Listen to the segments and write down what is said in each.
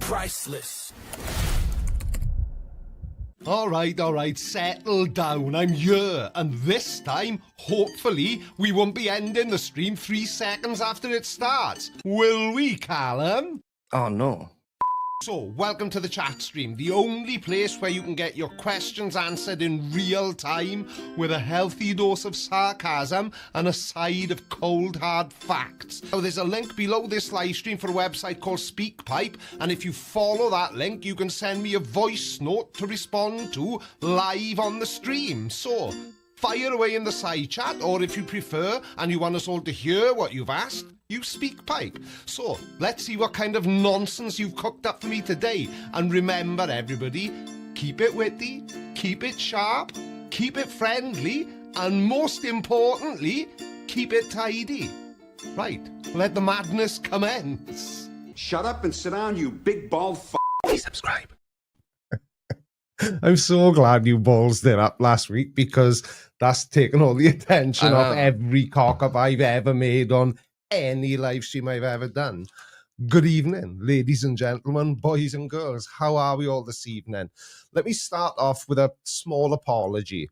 priceless. All right, settle down. I'm here, and this time, hopefully, we won't be ending the stream 3 seconds after it starts. Will we, Callum? Oh, no. So, welcome to the chat stream, the only place where you can get your questions answered in real time with a healthy dose of sarcasm and a side of cold hard facts. Now, there's a link below this live stream for a website called SpeakPipe, and if you follow that link, you can send me a voice note to respond to live on the stream. So, fire away in the side chat, or if you prefer and you want us all to hear what you've asked, you SpeakPipe. So, let's see what kind of nonsense you've cooked up for me today. And remember, everybody, keep it witty, keep it sharp, keep it friendly, and most importantly, keep it tidy. Right, let the madness commence. Shut up and sit down, you big bald f***. Please subscribe. I'm so glad you ballsed it up last week, because that's taken all the attention off every cock-up I've ever made on any live stream I've ever done. Good evening, ladies and gentlemen, boys and girls. How are we all this evening? Let me start off with a small apology.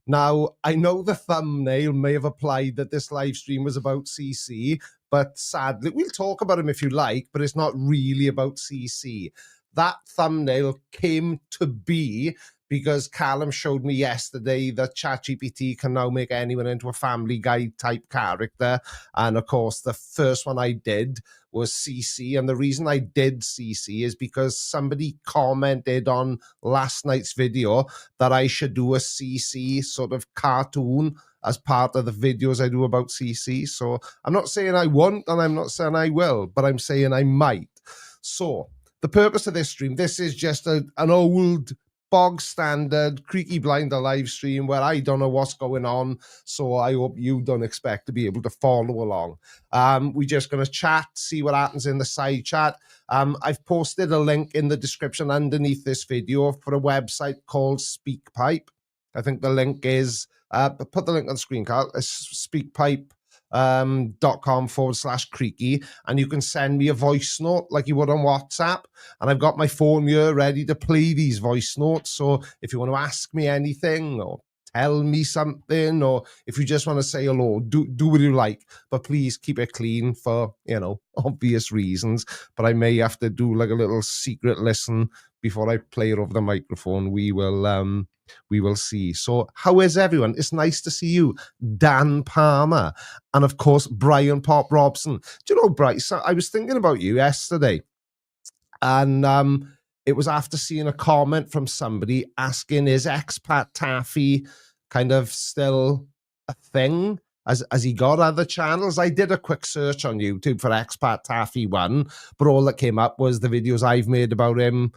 Now, I know the thumbnail may have applied that this live stream was about CC, but sadly, we'll talk about him if you like, but it's not really about CC. That thumbnail came to be because Callum showed me yesterday that ChatGPT can now make anyone into a Family Guy type character. And of course, the first one I did was CC. And the reason I did CC is because somebody commented on last night's video that I should do a CC sort of cartoon as part of the videos I do about CC. So I'm not saying I won't, and I'm not saying I will, but I'm saying I might. So the purpose of this stream, this is just an old bog standard Creaky Blinder live stream where I don't know what's going on, so I hope you don't expect to be able to follow along. We're just going to chat, see what happens in the side chat. I've posted a link in the description underneath this video for a website called SpeakPipe. I think the link is, put the link on the screen, Carl, it's speakpipe.com/creaky, and you can send me a voice note like you would on WhatsApp, and I've got my phone here ready to play these voice notes. So if you want to ask me anything or tell me something, or if you just want to say hello, do what you like, but please keep it clean for, you know, obvious reasons. But I may have to do like a little secret listen before I play it over the microphone. We will see. So how is everyone? It's nice to see you, Dan Palmer, and of course Brian Pop Robson. Do you know, Bryce, I was thinking about you yesterday, and it was after seeing a comment from somebody asking, is Expat Taffy kind of still a thing? Has he got other channels? I did a quick search on YouTube for Expat Taffy 1, but all that came up was the videos I've made about him.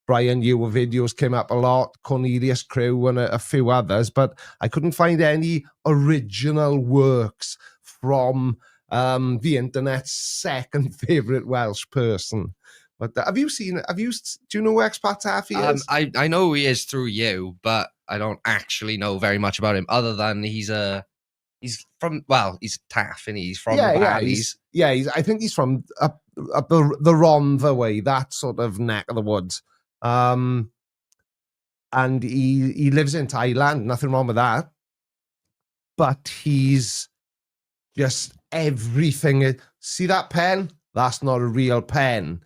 Brian, your videos came up a lot, Cornelius Crew and a few others, but I couldn't find any original works from the internet's second favorite Welsh person. But do you know who Expat Taffy is? I know he is through you, but I don't actually know very much about him, other than he's from, well, he's Taff, and he's from the valleys. I think he's from up the Rhondda way, that sort of neck of the woods. And he lives in Thailand, nothing wrong with that. But he's just everything. See that pen? That's not a real pen.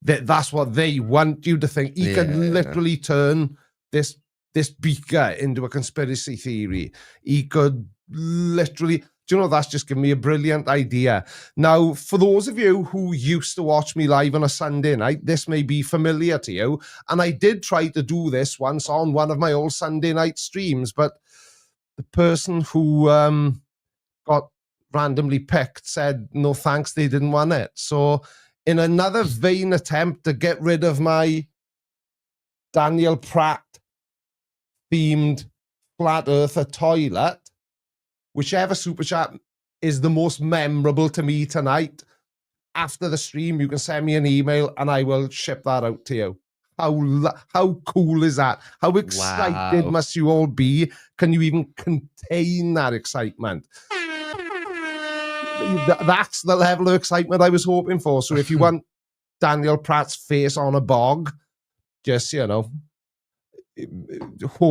That's what they want you to think. He could literally turn this beaker into a conspiracy theory. He could literally, do you know, that's just given me a brilliant idea. Now, for those of you who used to watch me live on a Sunday night, this may be familiar to you. And I did try to do this once on one of my old Sunday night streams, but the person who got randomly picked said, no thanks, they didn't want it. So in another vain attempt to get rid of my Daniel Pratt themed flat earther toilet, whichever super chat is the most memorable to me tonight, after the stream, you can send me an email and I will ship that out to you. How cool is that? How excited must you all be? Can you even contain that excitement? That's the level of excitement I was hoping for. So if you want Daniel Pratt's face on a bog. Just, hope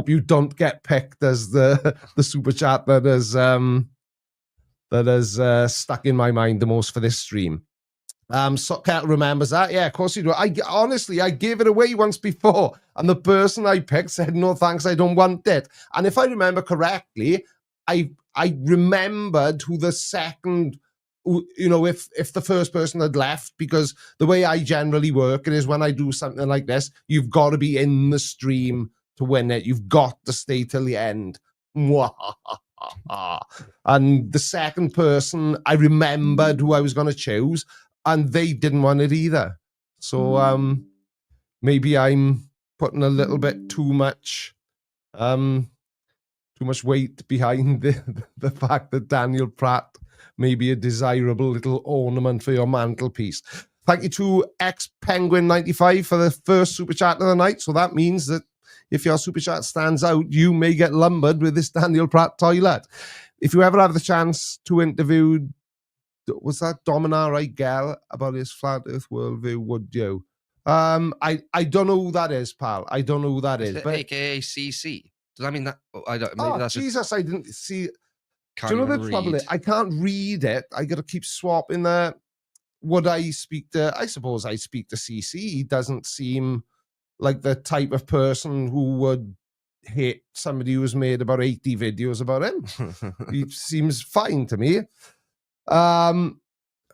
you don't get picked as the super chat that has stuck in my mind the most for this stream. So Kettle remembers that. Yeah, of course you do. I gave it away once before, and the person I picked said, "No, thanks, I don't want it." And if I remember correctly, I remembered who the second, if the first person had left, because the way I generally work it is when I do something like this, you've got to be in the stream to win it. You've got to stay till the end. And the second person, I remembered who I was going to choose, and they didn't want it either. So maybe I'm putting a little bit too much weight behind the fact that Daniel Pratt may be a desirable little ornament for your mantelpiece. Thank you to X-Penguin95 for the first super chat of the night. So that means that if your super chat stands out, you may get lumbered with this Daniel Pratt toilet. If you ever have the chance to interview, was that Dominar Eigel about his flat earth worldview, would you? I don't know who that is, pal. I don't know who that is. But AKA CC. Does that mean that? I don't. Maybe that's Jesus, I didn't see. Can't Do you know the read. trouble is, I can't read it. I got to keep swapping the. Would I speak to? I suppose I speak to CC. He doesn't seem like the type of person who would hate somebody who's made about 80 videos about him. He seems fine to me. Oh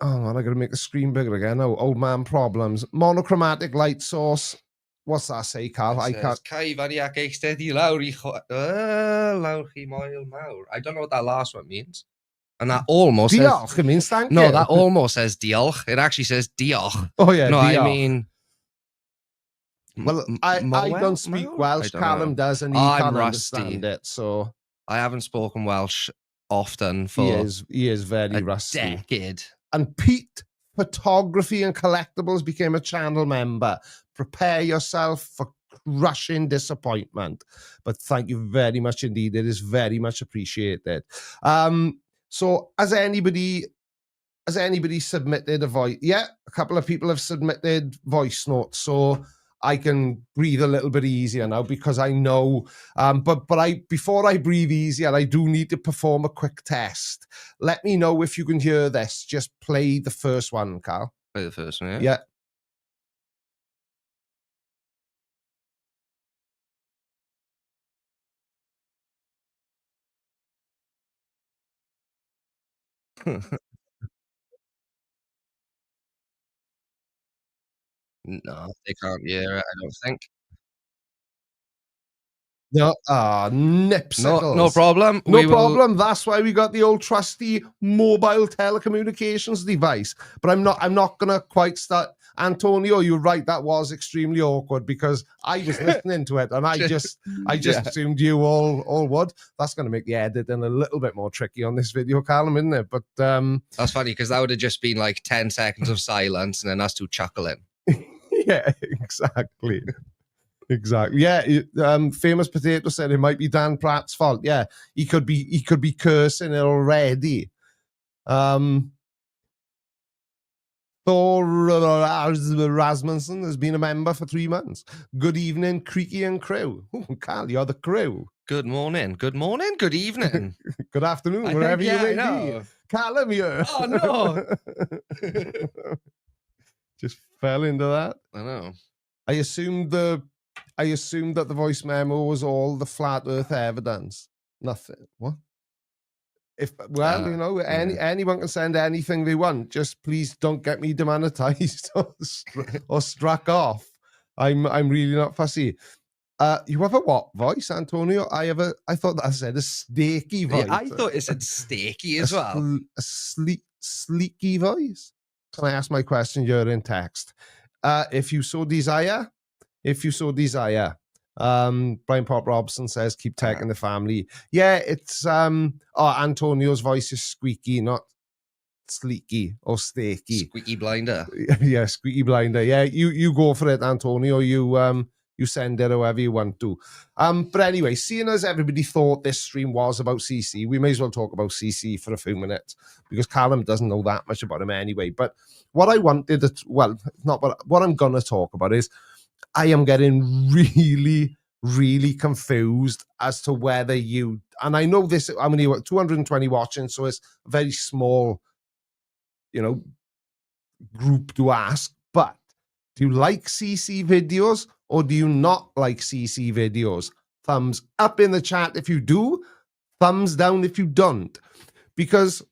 man, I gotta make the screen bigger again. Oh, old man problems. Monochromatic light source. What's that say, Cal? I can't. I don't know what that last one means. And that almost Diolch, says, it means thank you. no, that almost says diolch. It actually says diolch. Oh yeah, no, diolch. I mean. Well, I don't speak Welsh. Callum does, and he can't understand it. So I haven't spoken Welsh often for he is very a rusty. decade. And Pete, Photography and Collectibles, became a channel member. Prepare yourself for crushing disappointment. But thank you very much indeed. It is very much appreciated. So has anybody submitted a voice? Yeah, a couple of people have submitted voice notes. So I can breathe a little bit easier now because I know, but before I breathe easier, I do need to perform a quick test. Let me know if you can hear this. Just play the first one, Carl. Play the first one, yeah? Yeah. No, they can't hear it, I don't think. No, nipsicles. No problem. No problem. That's why we got the old trusty mobile telecommunications device. But I'm not gonna quite start. Antonio, you're right. That was extremely awkward because I was listening to it and I just assumed you all would. That's gonna make the editing a little bit more tricky on this video, Callum, isn't it? But that's funny because that would have just been like 10 seconds of silence and then us two chuckling. Yeah, exactly. Exactly. Yeah. Famous Potato said it might be Dan Pratt's fault. Yeah, he could be cursing it already. Thor Rasmussen has been a member for 3 months. Good evening, Creaky and crew. Oh, Cal, you're the crew. Good morning. Good morning. Good evening. Good afternoon, wherever you may be. Callum here. Oh no. Just fell into that. I know. I assumed that the voice memo was all the flat earth evidence. Nothing. What? Anyone can send anything they want. Just please don't get me demonetized or struck off. I'm really not fussy. You have a what voice, Antonio? I thought that said a steaky voice. Yeah, I thought it said steaky as well. A sleeky voice. Can I ask my question here in text? If you so desire. Brian Pop Robson says, keep tech in the family. Yeah, it's Antonio's voice is squeaky, not sleeky or steaky. Squeaky blinder. Yeah, squeaky blinder. Yeah, you go for it, Antonio. You you send it however you want to. But anyway, seeing as everybody thought this stream was about CC, we may as well talk about CC for a few minutes, because Callum doesn't know that much about him anyway. But what I wanted to, well, not what I'm going to talk about is, I am getting really, really confused as to whether you, and I know this, how many, 220 watching, so it's a very small, you know, group to ask, but do you like CC videos or do you not like CC videos? Thumbs up in the chat if you do, thumbs down if you don't, because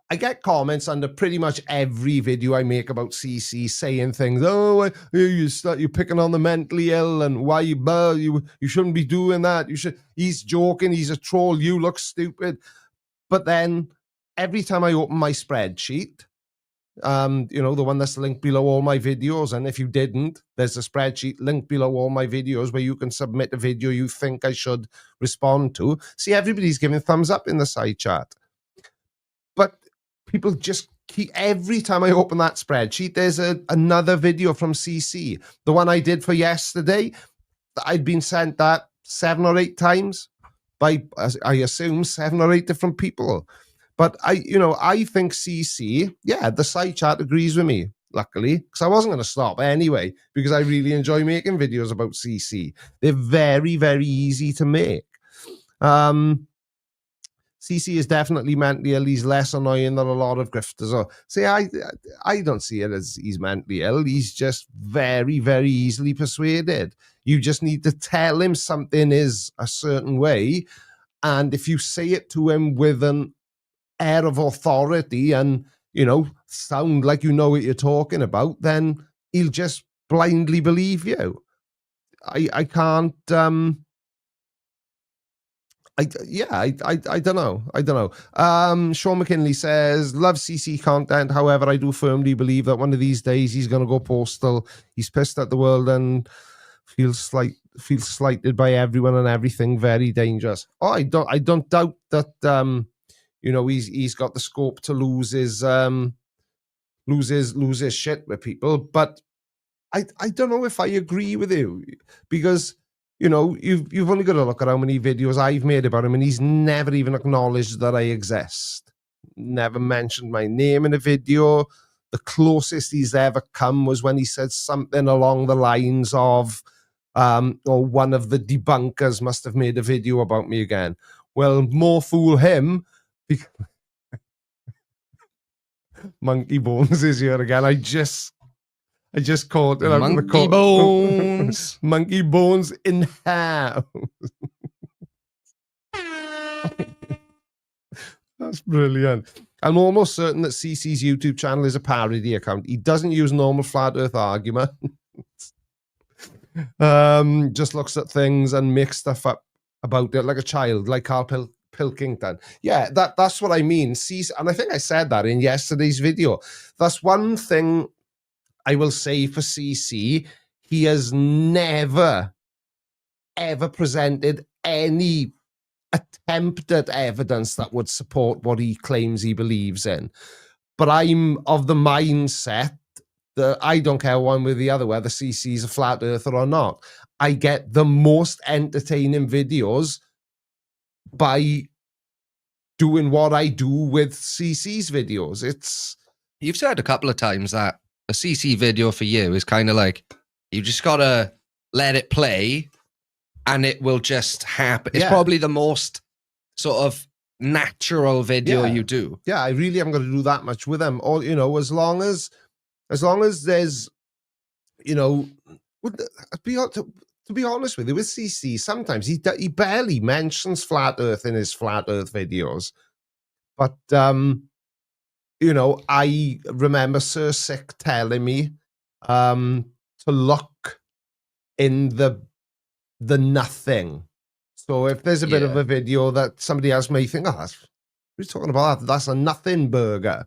I get comments under pretty much every video I make about CC saying things, oh, you're picking on the mentally ill, and why you shouldn't be doing that. He's joking, he's a troll, you look stupid. But then every time I open my spreadsheet, you know, the one that's linked below all my videos, and if you didn't, there's a spreadsheet linked below all my videos where you can submit a video you think I should respond to. See, everybody's giving thumbs up in the side chat. But people just keep, every time I open that spreadsheet, there's another video from CC. The one I did for yesterday, I'd been sent that 7 or 8 times by, I assume, 7 or 8 different people. But I think CC, yeah, the side chat agrees with me, luckily, because I wasn't going to stop anyway, because I really enjoy making videos about CC. They're very, very easy to make. CC is definitely mentally ill. He's less annoying than a lot of grifters are. See, I don't see it as he's mentally ill. He's just very, very easily persuaded. You just need to tell him something is a certain way, and if you say it to him with an air of authority and, you know, sound like you know what you're talking about, then he'll just blindly believe you. I can't, I don't know. Sean McKinley says, love CC content. However, I do firmly believe that one of these days he's going to go postal. He's pissed at the world and feels slighted by everyone and everything. Very dangerous. Oh, I don't doubt that, you know, he's got the scope to lose his shit with people, but I don't know if I agree with you, because, you know, you've only got to look at how many videos I've made about him, and he's never even acknowledged that I exist. Never mentioned my name in a video. The closest he's ever come was when he said something along the lines of, or one of the debunkers must have made a video about me again. Well, more fool him. Monkey Bones is here again. I just caught it. Monkey Bones. Monkey Bones in house. That's brilliant. I'm almost certain that CC's YouTube channel is a parody account. He doesn't use normal flat earth arguments. Just looks at things and makes stuff up about it like a child, like Carl Pilkington. Yeah, that's what I mean. And I think I said that in yesterday's video. That's one thing I will say for CC. He has never, ever presented any attempt at evidence that would support what he claims he believes in. But I'm of the mindset that I don't care one way or the other whether CC's a flat earther or not. I get the most entertaining videos by doing what I do with CC's videos. You've said a couple of times that a CC video for you is kind of like, you just gotta let it play and it will just happen. It's probably the most sort of natural video you do. Yeah, I really haven't got to do that much with them. Or, you know, as long as there's, you know, to be honest with you, with CC, sometimes he barely mentions flat earth in his flat earth videos. But, you know, I remember Sir Sick telling me to look in the nothing. So if there's a bit of a video that somebody else may think, oh, we're talking about that, that's a nothing burger.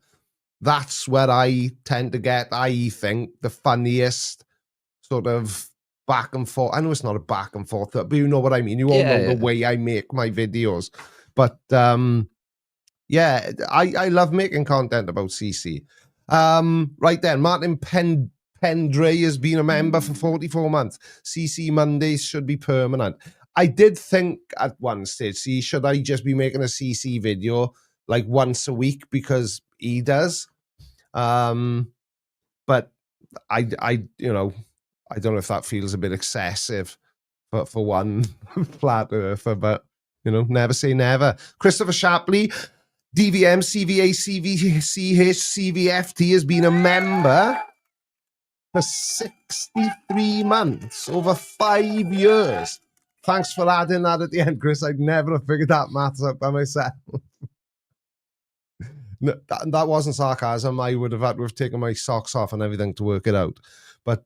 That's where I tend to get, I think, the funniest sort of back and forth. I know it's not a back and forth, but you know what I mean. You all know the way I make my videos. But yeah, I love making content about CC. Right then, Martin Pendre has been a member for 44 months. CC Mondays should be permanent. I did think at one stage, should I just be making a CC video like once a week because he does? But I I don't know if that feels a bit excessive for one flat earther, but never say never. Christopher Shapley, DVM, CVA, CVCH, CVFT has been a member for 63 months, over 5 years. Thanks for adding that at the end, Chris. I'd never have figured that maths out by myself. No, that wasn't sarcasm. I would have had to have taken my socks off and everything to work it out. But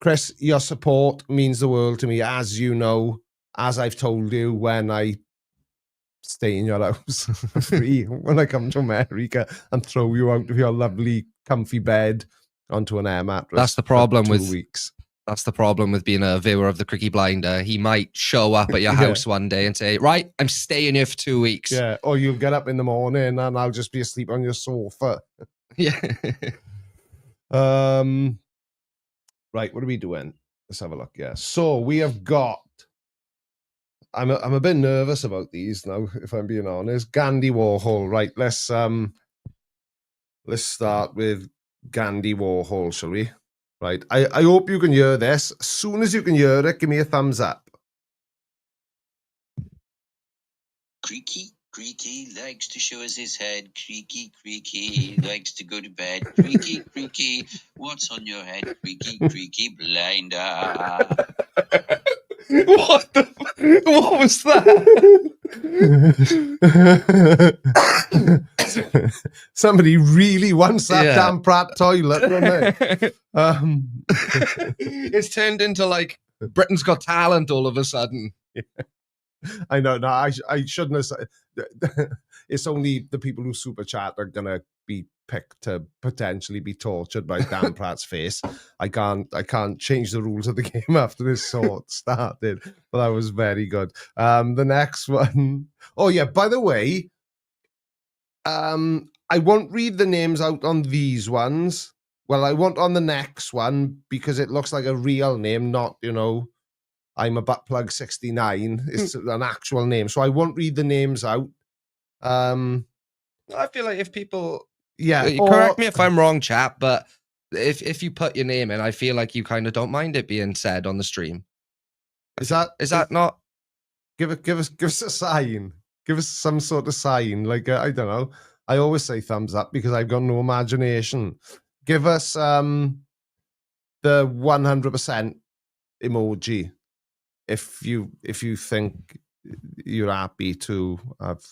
Chris, your support means the world to me, as you know, as I've told you when I stay in your house for free, when I come to America and throw you out of your lovely, comfy bed onto an air mattress. That's the problem for 2 with weeks. That's the problem with being a viewer of the Creaky Blinder. He might show up at your house one day and say, right, I'm staying here for 2 weeks. Yeah, or you'll get up in the morning and I'll just be asleep on your sofa. Yeah. Right, what are we doing? Let's have a look. Yeah, so we have got. I'm a bit nervous about these now, if I'm being honest. Gandhi Warhol. Right, let's start with Gandhi Warhol, shall we? Right, I hope you can hear this. As soon as you can hear it, give me a thumbs up. Creaky, Creaky likes to show us his head. Creaky, Creaky likes to go to bed. Creaky, Creaky, what's on your head? Creaky, Creaky blinder. What was that? Somebody really wants that damn Pratt toilet, don't they? It's turned into like Britain's Got Talent all of a sudden. Yeah. I know. No, I shouldn't have said. It's only the people who super chat are gonna be picked to potentially be tortured by Dan Pratt's face. I can't change the rules of the game after this sort started. But that was very good. The next one. Oh yeah. By the way, I won't read the names out on these ones. Well, I won't on the next one because it looks like a real name, not I'm a butt plug 69. It's an actual name, so I won't read the names out. I feel like if people, correct me if I'm wrong, chap, but if you put your name in, I feel like you kind of don't mind it being said on the stream. Is that not? Give us a sign. Give us some sort of sign. Like I don't know. I always say thumbs up because I've got no imagination. Give us the 100% emoji. If you think you're happy to have,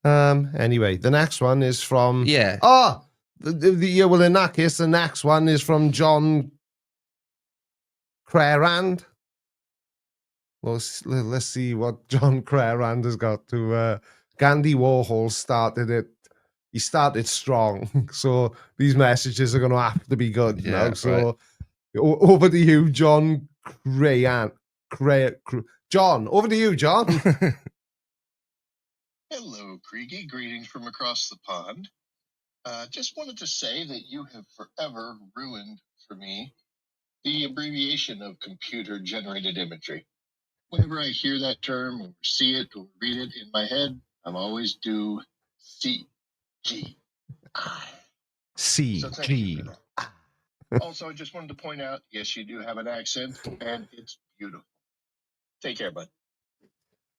Anyway, the next one is from well, in that case, the next one is from John Crerand. Well, let's see what John Crerand has got to. Gandhi Warhol started it. He started strong, so these messages are going to have to be good now. So. Right. Over to you, John Crayan. John, over to you, John. Hello, Creaky. Greetings from across the pond. Just wanted to say that you have forever ruined for me the abbreviation of computer-generated imagery. Whenever I hear that term or see it or read it in my head, I'm always do CGI. CG. Also, I just wanted to point out, yes, you do have an accent, and it's beautiful. Take care, bud.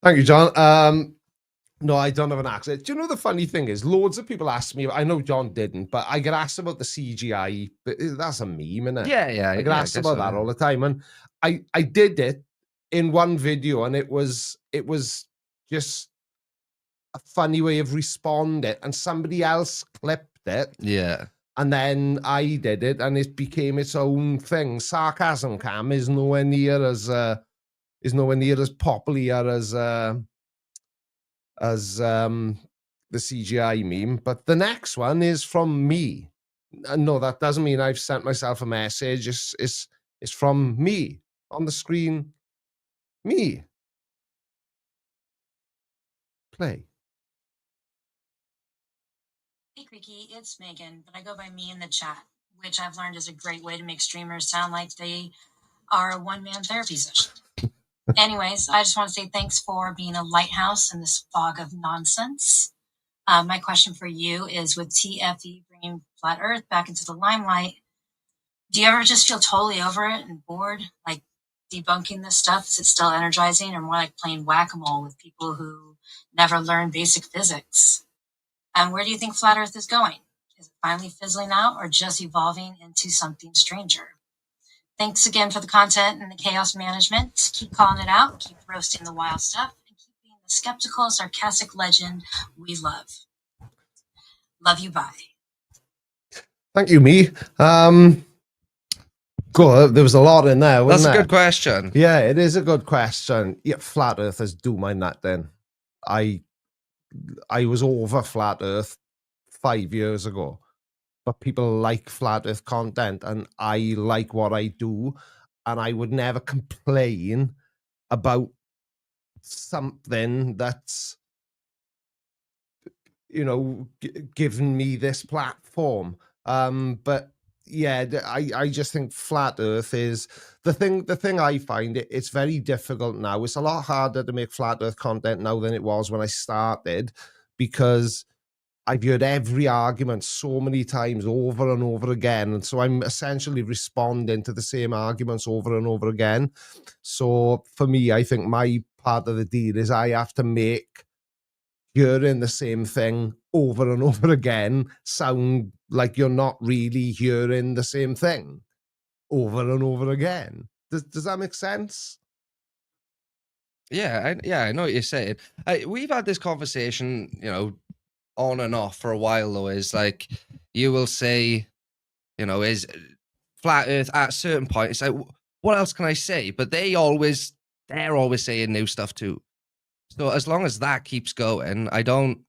Thank you, John. No, I don't have an accent. Do you know the funny thing is, loads of people ask me, I know John didn't, but I get asked about the CGI. That's a meme, isn't it? Yeah. I get asked about that all the time. And I did it in one video, and it was just a funny way of responding, and somebody else clipped it. Yeah. And then I did it, and it became its own thing. Sarcasm cam is nowhere near as popular as the CGI meme. But the next one is from me. No, that doesn't mean I've sent myself a message. It's from me on the screen. Me. Play. Hey, Creaky, it's Megan, but I go by me in the chat, which I've learned is a great way to make streamers sound like they are a one-man therapy session. Anyways, I just want to say thanks for being a lighthouse in this fog of nonsense. My question for you is, with TFE bringing Flat Earth back into the limelight, do you ever just feel totally over it and bored? Like debunking this stuff, is it still energizing, or more like playing whack-a-mole with people who never learned basic physics? And where do you think Flat Earth is going? Is it finally fizzling out or just evolving into something stranger? Thanks again for the content and the chaos management. Keep calling it out, keep roasting the wild stuff, and keep being the skeptical, sarcastic legend we love. Love you, bye. Thank you, me. Good. There was a lot in there, wasn't there? That's a good question. Yeah, it is a good question. Yeah, Flat Earthers do mind that then. I was over Flat Earth 5 years ago, but people like Flat Earth content, and I like what I do, and I would never complain about something that's, you know, given me this platform. But yeah, I just think Flat Earth is the thing I find it's very difficult now. It's a lot harder to make Flat Earth content now than it was when I started, because I've heard every argument so many times over and over again. And so I'm essentially responding to the same arguments over and over again. So for me, I think my part of the deal is I have to make hearing the same thing over and over again sound like you're not really hearing the same thing over and over again. Does that make sense? Yeah, I know what you're saying. We've had this conversation, you know, on and off for a while, though. Is like, you will say, you know, is Flat Earth at a certain point, it's like, what else can I say? But they're always saying new stuff too. So as long as that keeps going, I don't.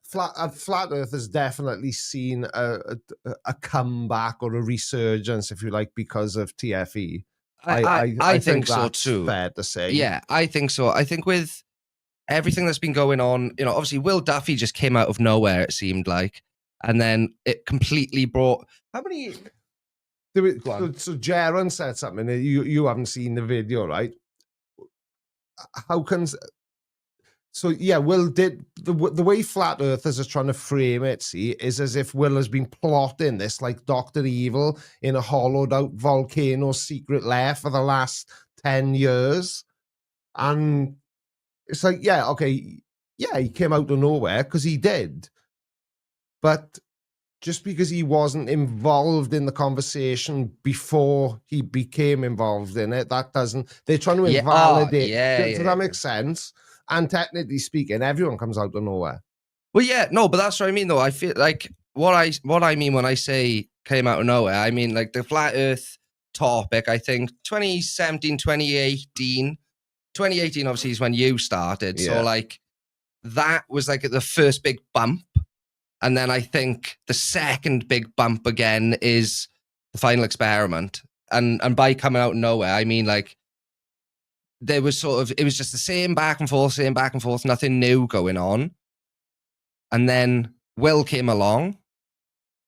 Flat Earth has definitely seen a comeback or a resurgence, if you like, because of TFE. I think so too. Fair to say. Yeah, I think so. I think with everything that's been going on, you know, obviously Will Duffy just came out of nowhere, it seemed like, and then it completely brought. How many? So Jaron said something. You haven't seen the video, right? How can? So yeah, Will did the way Flat Earthers are trying to frame it, see, is as if Will has been plotting this like Dr. Evil in a hollowed out volcano secret lair for the last 10 years. And it's like, yeah, okay, yeah, he came out of nowhere because he did. But just because he wasn't involved in the conversation before he became involved in it, that doesn't, they're trying to invalidate. Does that make sense? And technically speaking, everyone comes out of nowhere. Well, yeah, no, but that's what I mean, though. I feel like what I mean when I say came out of nowhere, I mean like the Flat Earth topic, I think 2017, 2018 obviously is when you started. Yeah. So like that was like the first big bump. And then I think the second big bump again is the Final Experiment. And by coming out of nowhere, I mean like there was sort of, it was just the same back and forth, nothing new going on. And then Will came along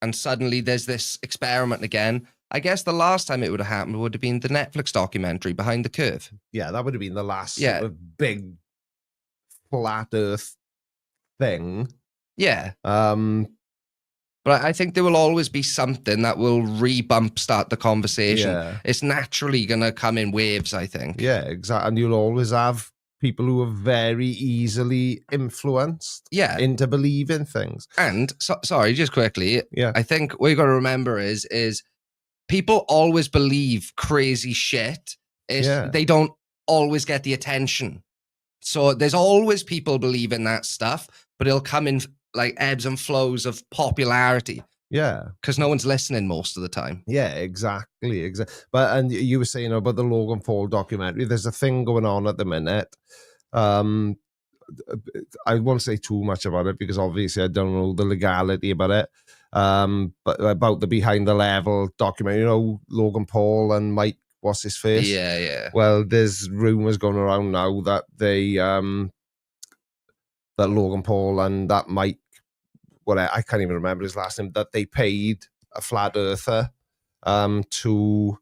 and suddenly there's this experiment again. I guess the last time it would have happened would have been the Netflix documentary Behind the Curve. Yeah, that would have been the last sort of big Flat Earth thing. Yeah. But I think there will always be something that will start the conversation. Yeah. It's naturally going to come in waves, I think. Yeah, exactly. And you'll always have people who are very easily influenced into believing things. And, sorry, just quickly, I think what you got to remember is people always believe crazy shit. They don't always get the attention. So there's always people believing that stuff, but it'll come in like ebbs and flows of popularity. Yeah. Because no one's listening most of the time. Yeah, exactly. But, and you were saying about the Logan Paul documentary, there's a thing going on at the minute. I won't say too much about it because obviously I don't know the legality about it. But about the Behind the Level documentary, you know, Logan Paul and Mike, what's his face? Yeah. Well, there's rumors going around now that they, that Logan Paul and that Mike I can't even remember his last name, that they paid a flat earther to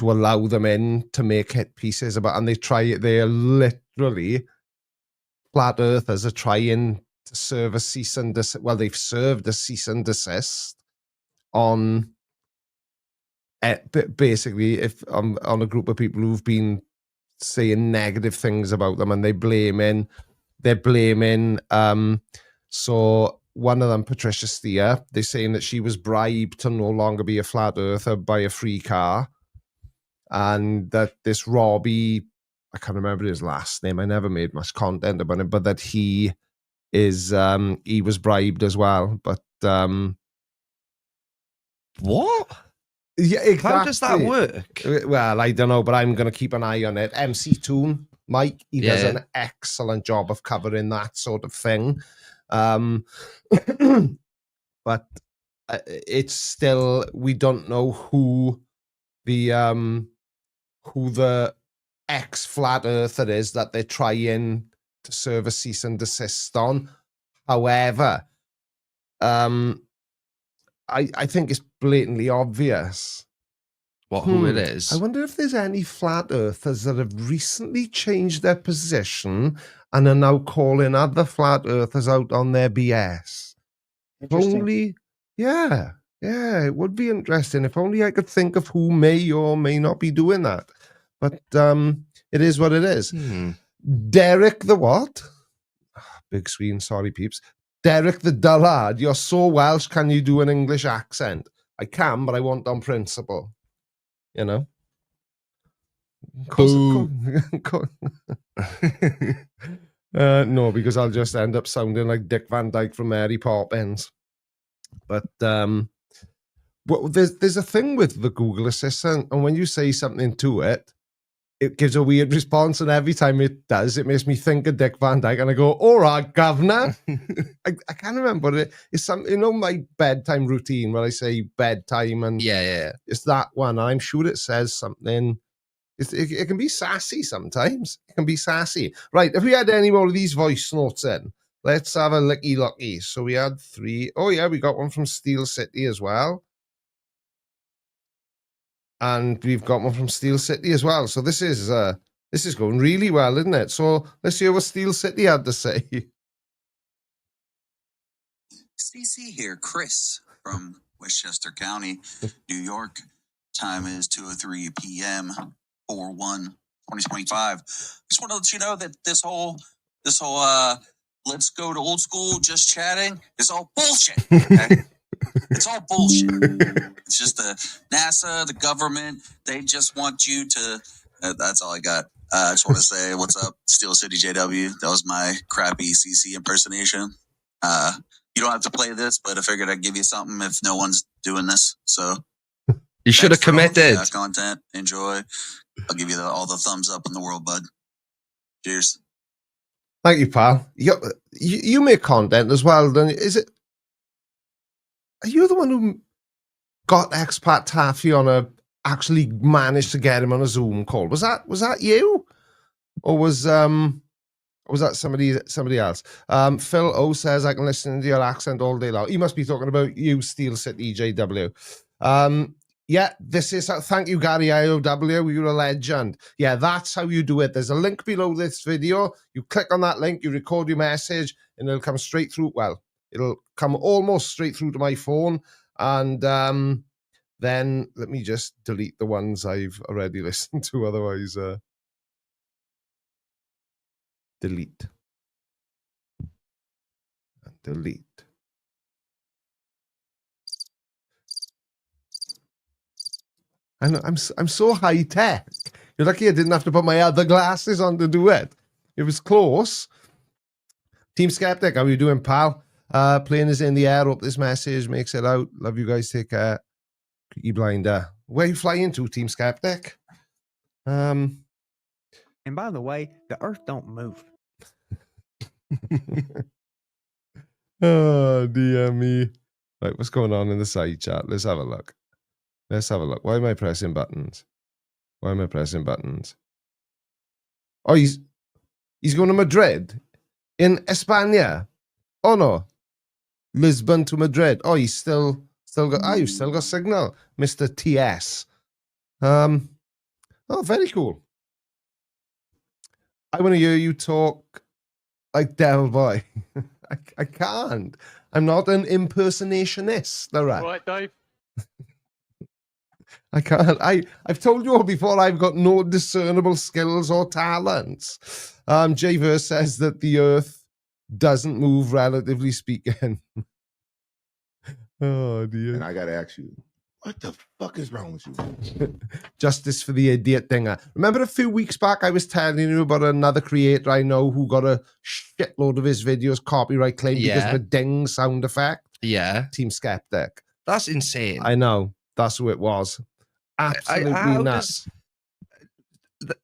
allow them in to make hit pieces about, and they're literally, flat earthers are trying to serve a cease and desist. Well, they've served a cease and desist on basically if on a group of people who've been saying negative things about them, and they're blaming so one of them, Patricia Steer, they're saying that she was bribed to no longer be a flat earther by a free car, and that this Robbie, I can't remember his last name, I never made much content about him, but that he was bribed as well. But what? Yeah, exactly. How does that work? Well, I don't know, but I'm going to keep an eye on it. MC Toon, Mike, he does an excellent job of covering that sort of thing. But it's still, we don't know who the ex-flat earther is that they're trying to serve a cease and desist on. However, I think it's blatantly obvious who it is. I wonder if there's any flat earthers that have recently changed their position and are now calling other flat earthers out on their BS. If only, yeah, it would be interesting. If only I could think of who may or may not be doing that. But it is what it is. Derek the what? Big screen, sorry peeps. Derek the dullard, you're so Welsh, can you do an English accent? I can, but I won't on principle. You know? No, because I'll just end up sounding like Dick Van Dyke from Mary Poppins. But well, there's a thing with the Google Assistant, and when you say something to it, it gives a weird response, and every time it does, it makes me think of Dick Van Dyke, and I go, all right, governor. I can't remember what it is. My bedtime routine where I say bedtime, and yeah, it's that one. I'm sure it says something. It can be sassy sometimes. It can be sassy. Right, if we had any more of these voice notes in, let's have a licky-locky. So we had 3. Oh, yeah, we got one from Steel City as well. And we've got one from Steel City as well. So this is going really well, isn't it? So let's hear what Steel City had to say. CC here, Chris from Westchester County, New York. Time is 2:03 p.m. 4/1/2025. Just want to let you know that this whole let's go to old school just chatting is all bullshit. Okay? It's all bullshit. It's just the NASA, the government. They just want you to. That's all I got. I just want to say what's up, Steel City JW. That was my crappy CC impersonation. You don't have to play this, but I figured I'd give you something if no one's doing this. So you should have committed. Content. Enjoy. I'll give you all the thumbs up in the world, bud. Cheers. Thank you, pal. You make content as well, don't you? Are you the one who got Expat Taffy actually managed to get him on a Zoom call? Was that you? Or was that somebody else? Phil O says, I can listen to your accent all day long. He must be talking about you, Steel City JW. Yeah, this is thank you, Gary IOW. You're a legend. Yeah, that's how you do it. There's a link below this video. You click on that link, you record your message, and it'll come straight through. Well, it'll come almost straight through to my phone. And then let me just delete the ones I've already listened to. Otherwise, delete. Delete. I'm so high tech. You're lucky I didn't have to put my other glasses on to do it. It was close. Team Skeptic, how are you doing, pal? Plane is in the air. Hope this message makes it out. Love you guys. Take care. Creaky Blinder. Where are you flying to, Team Skeptic? And by the way, the Earth don't move. Oh, dear me. Right, what's going on in the side chat? Let's have a look. Why am I pressing buttons? Oh, he's going to Madrid in España. Oh, no. Lisbon to Madrid. Oh, he's still got. You've still got signal, Mr. TS. Oh, very cool. I want to hear you talk like Del Boy. I can't. I'm not an impersonationist, all right? Right, Dave. I can't. I've told you all before, I've got no discernible skills or talents. J-Verse says that the Earth doesn't move, relatively speaking. Oh, dear. And I got to ask you, what the fuck is wrong with you? Justice for the idiot dinger. Remember a few weeks back, I was telling you about another creator I know who got a shitload of his videos copyright claimed because of a ding sound effect? Yeah. Team Skeptic. That's insane. I know. That's who it was. Absolutely nuts.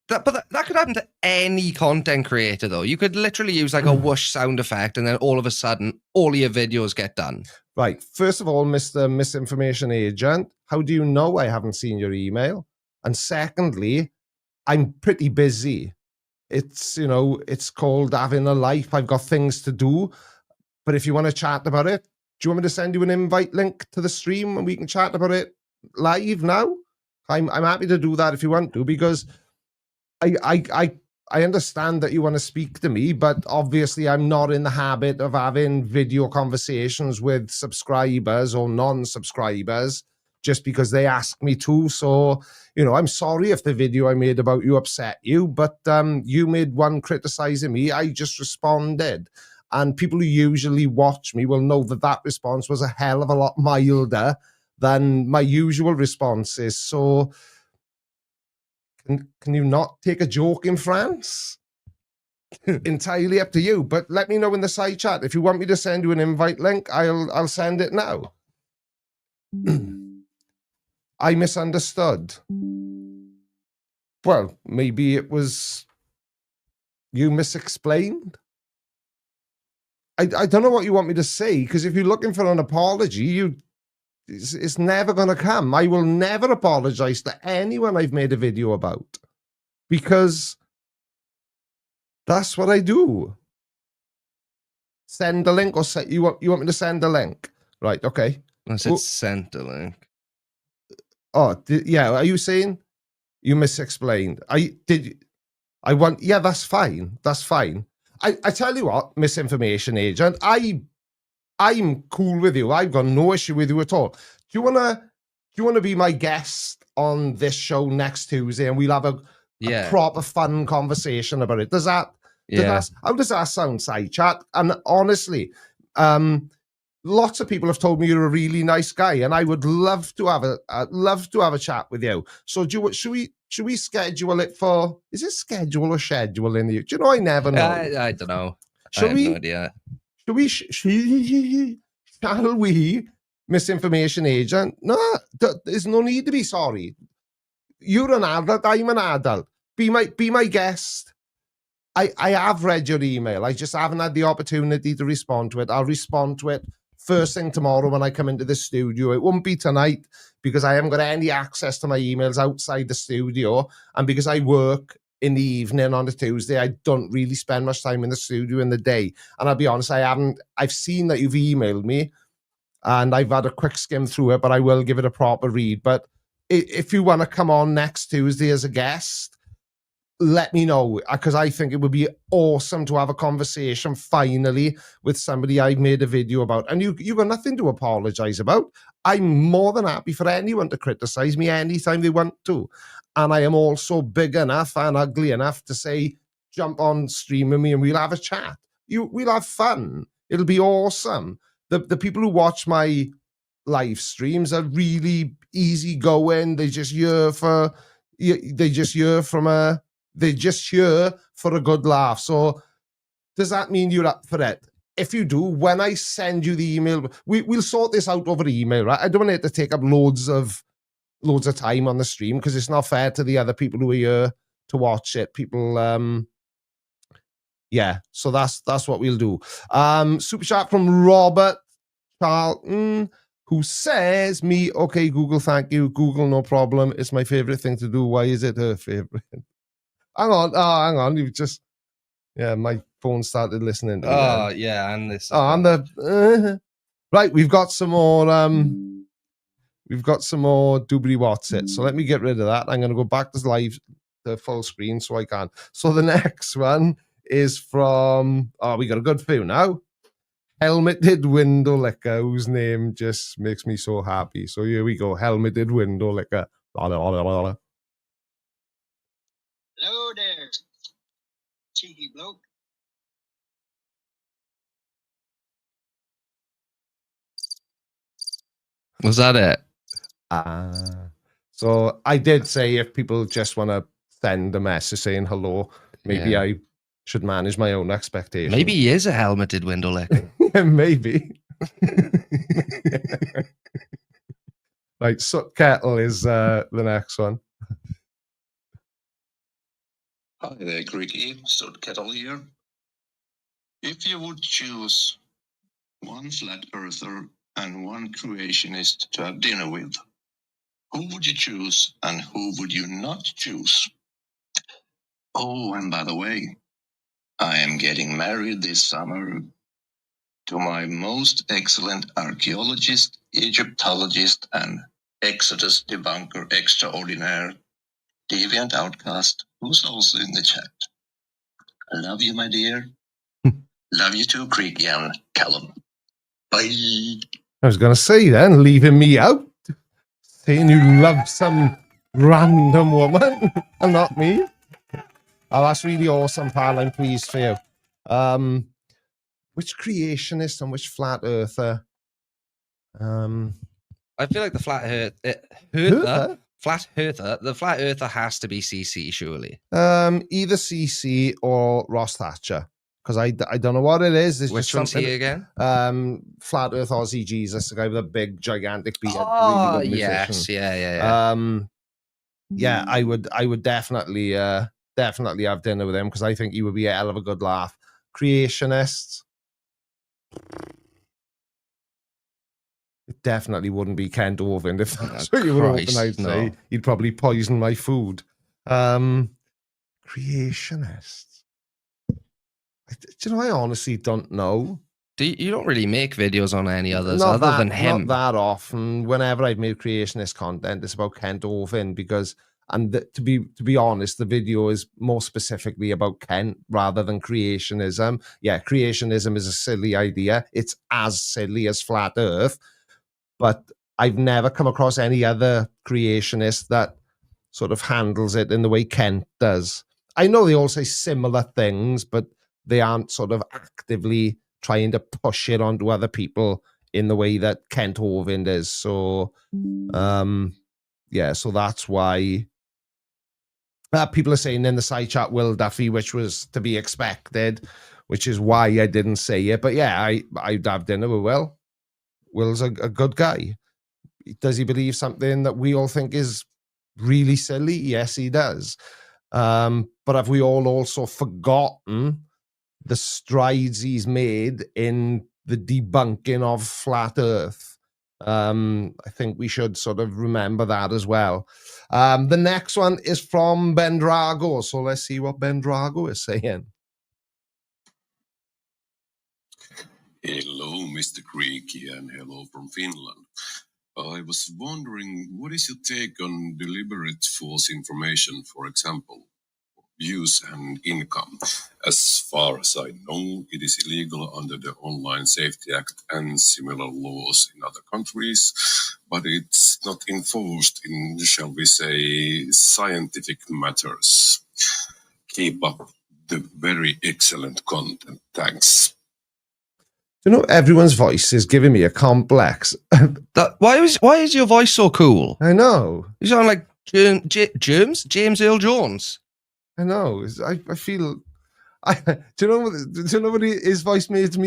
But that could happen to any content creator, though. You could literally use like a whoosh sound effect, and then all of a sudden, all your videos get done. Right. First of all, Mr. Misinformation Agent, how do you know I haven't seen your email? And secondly, I'm pretty busy. It's, it's called having a life. I've got things to do. But if you want to chat about it, do you want me to send you an invite link to the stream and we can chat about it live now? I'm happy to do that if you want to, because I understand that you want to speak to me, but obviously I'm not in the habit of having video conversations with subscribers or non-subscribers just because they ask me to. So, I'm sorry if the video I made about you upset you, but you made one criticizing me. I just responded. And people who usually watch me will know that that response was a hell of a lot milder than my usual responses. So can you not take a joke in France? Entirely up to you. But let me know in the side chat. If you want me to send you an invite link, I'll send it now. I misunderstood. Well, maybe it was you misexplained. I don't know what you want me to say, because if you're looking for an apology, it's never going to come. I will never apologize to anyone I've made a video about, because that's what I do. Send a link, or you want me to send a link? Right, okay. I said send a link. Oh, yeah. Are you saying you misexplained? Yeah, that's fine. That's fine. I tell you what, Misinformation Agent, I'm cool with you. I've got no issue with you at all. Do you wanna be my guest on this show next Tuesday, and we'll have a proper fun conversation about it? How does that sound, side chat? And honestly, lots of people have told me you're a really nice guy, and I would love to have a chat with you. So should we schedule it for? Is it schedule or schedule in the? Do you know? I never know. I don't know. I have no idea. Shall we, Misinformation Agent? No, there's no need to be sorry. You're an adult. I'm an adult. Be my guest. I have read your email. I just haven't had the opportunity to respond to it. I'll respond to it first thing tomorrow when I come into the studio. It won't be tonight because I haven't got any access to my emails outside the studio, and because I work in the evening on a Tuesday, I don't really spend much time in the studio in the day. And I'll be honest, I've seen that you've emailed me and I've had a quick skim through it, but I will give it a proper read. But if you want to come on next Tuesday as a guest, let me know, because I think it would be awesome to have a conversation finally with somebody I've made a video about. And you got nothing to apologize about. I'm more than happy for anyone to criticize me anytime they want to. And I am also big enough and ugly enough to say, jump on stream with me and we'll have a chat. We'll have fun. It'll be awesome. The people who watch my live streams are really easygoing. They just hear for a good laugh. So does that mean you're up for it? If you do, when I send you the email, we'll sort this out over email, right? I don't want it to take up loads of time on the stream, because it's not fair to the other people who are here to watch it. People, so that's what we'll do. Super chat from Robert Charlton, who says, okay, Google, thank you. Google, no problem. It's my favorite thing to do. Why is it her favorite? Hang on. You've just, my phone started listening to me. Yeah, and this. And the Right, we've got some more doobly what's it. So let me get rid of that. I'm gonna go back to live the full screen so I can. So the next one is from we got a good few now. Helmeted window licker, whose name just makes me so happy. So here we go. Helmeted window licker. Hello there, cheeky bloke. Was that it? So I did say if people just want to send a message saying hello, maybe I should manage my own expectations. Maybe he is a helmeted window licker. Yeah, maybe. Right, Soot Kettle is the next one. Hi there, Creaky. Soot Kettle here. If you would choose one flat earther and one creationist to have dinner with, who would you choose and who would you not choose? Oh, and by the way, I am getting married this summer to my most excellent archaeologist, Egyptologist, and Exodus debunker extraordinaire, deviant outcast, who's also in the chat. I love you, my dear. Love you too, Creaky and Callum. Bye. I was going to say then, leaving me out, saying you love some random woman and not me. Oh, that's really awesome, pal. I'm pleased for you. Which creationist and which flat earther? I feel like the flat earther has to be CC, surely. Either CC or Ross Thatcher. Because I don't know what it is. It's Which one's he again? Flat Earth Aussie Jesus, the guy with a big, gigantic beard. Oh, really yes. Yeah. Yeah, I would definitely have dinner with him because I think he would be a hell of a good laugh. Creationists. It definitely wouldn't be Kent Hovind if that's what you were hoping I'd say. He'd probably poison my food. Creationists. Do you know, I honestly don't know. You don't really make videos on any others other than him. Not that often. Whenever I've made creationist content, it's about Kent Hovind because, to be honest, the video is more specifically about Kent rather than creationism. Yeah, creationism is a silly idea. It's as silly as flat Earth, but I've never come across any other creationist that sort of handles it in the way Kent does. I know they all say similar things, but they aren't sort of actively trying to push it onto other people in the way that Kent Hovind is. So, so that's why people are saying in the side chat, Will Duffy, which was to be expected, which is why I didn't say it. But yeah, I'd have dinner with Will. Will's a good guy. Does he believe something that we all think is really silly? Yes, he does. But have we all also forgotten the strides he's made in the debunking of flat Earth? I think we should sort of remember that as well. The next one is from Ben Drago. So let's see what Ben Drago is saying. Hello, Mr. Creaky, and hello from Finland. I was wondering, what is your take on deliberate false information, for example, views and income? As far as I know, it is illegal under the Online Safety Act and similar laws in other countries, but it's not enforced in, shall we say, scientific matters. Keep up the very excellent content. Thanks. You know, everyone's voice is giving me a complex. Why is your voice so cool? I know. You sound like James Earl Jones. I know. I feel. Do you know what his voice makes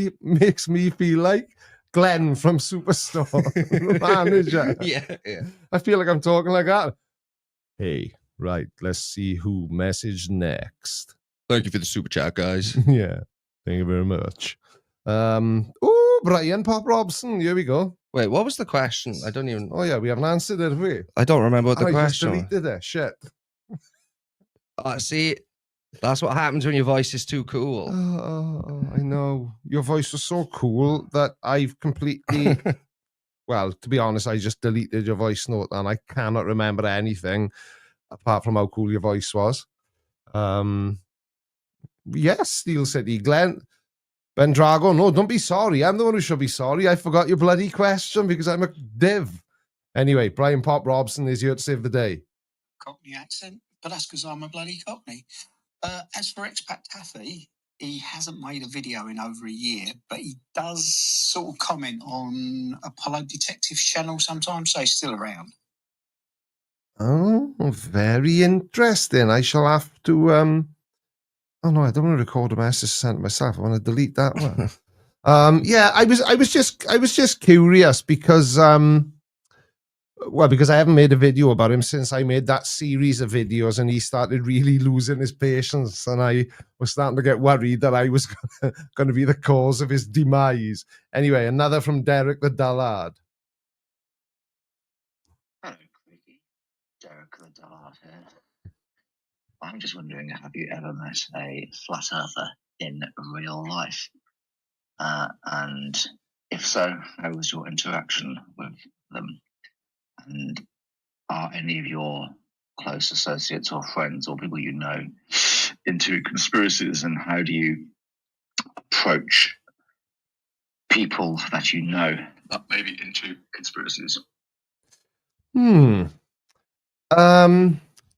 me feel like? Glenn from Superstore, the manager. Yeah. I feel like I'm talking like that. Hey, right. Let's see who messaged next. Thank you for the super chat, guys. Yeah. Thank you very much. Brian Pop Robson. Here we go. Wait, what was the question? I don't even. Oh yeah, we haven't answered it, have we? I don't remember what the I question was. just deleted it. Shit. See, That's what happens when your voice is too cool. I know. Your voice was so cool that I've completely... Well, to be honest, I just deleted your voice note and I cannot remember anything apart from how cool your voice was. Yes, Steel City. Glenn, Ben Drago, no, don't be sorry. I'm the one who should be sorry. I forgot your bloody question because I'm a div. Anyway, Brian Pop Robson is here to save the day. Cockney accent, but that's because I'm a bloody Cockney. As for Expat Taffy, he hasn't made a video in over a year, but he does sort of comment on Apollo Detective's channel sometimes, so he's still around. Oh, very interesting. I shall have to... Oh no, I don't want to record a message sent myself. I want to delete that one. Yeah, I was just curious because because I haven't made a video about him since I made that series of videos and he started really losing his patience and I was starting to get worried that I was going to be the cause of his demise. Anyway, another from Derek the Dullard. Hello, Creaky. Derek the Dullard here. I'm just wondering, have you ever met a flat earther in real life? And if so, how was your interaction with them? And are any of your close associates or friends or people you know into conspiracies? And how do you approach people that you know that may be into conspiracies?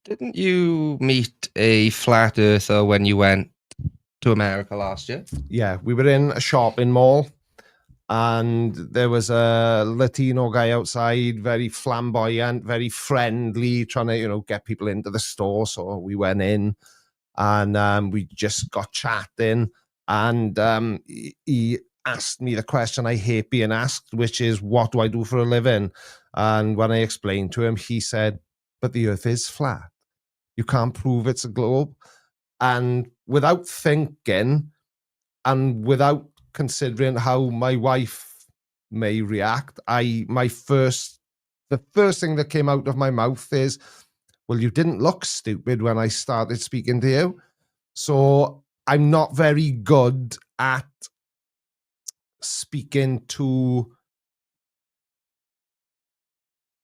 Didn't you meet a flat earther when you went to America last year? Yeah, we were in a shopping mall and there was a Latino guy outside, very flamboyant, very friendly, trying to, get people into the store. So we went in and we just got chatting and he asked me the question I hate being asked, which is, what do I do for a living? And when I explained to him, he said, but the earth is flat. You can't prove it's a globe. And without thinking and without considering how my wife may react, the first thing that came out of my mouth is, well, you didn't look stupid when I started speaking to you. So I'm not very good at speaking to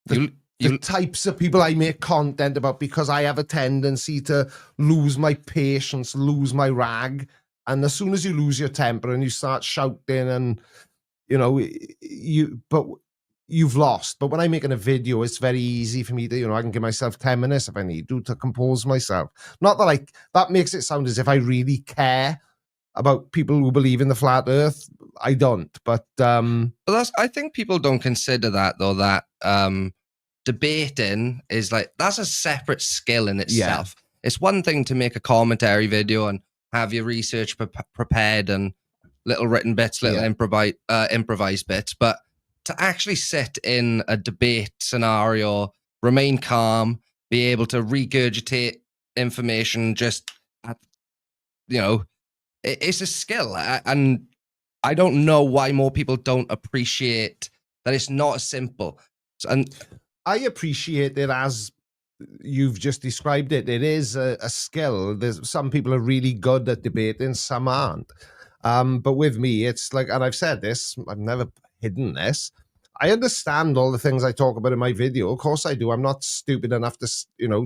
the types of people I make content about because I have a tendency to lose my patience, lose my rag. And as soon as you lose your temper and you start shouting and, you've lost. But when I'm making a video, it's very easy for me to, I can give myself 10 minutes if I need to compose myself. Not that that makes it sound as if I really care about people who believe in the flat earth. I don't, but I think people don't consider that though, that debating is that's a separate skill in itself. Yeah. It's one thing to make a commentary video and have your research prepared and little written bits, little improvised bits, but to actually sit in a debate scenario, remain calm, be able to regurgitate information, it's a skill. And I don't know why more people don't appreciate that it's not as simple. And I appreciate it as you've just described it. It is a skill. There's some people are really good at debating, some aren't. But with me, it's and I've said this, I've never hidden this. I understand all the things I talk about in my video. Of course I do. I'm not stupid enough to,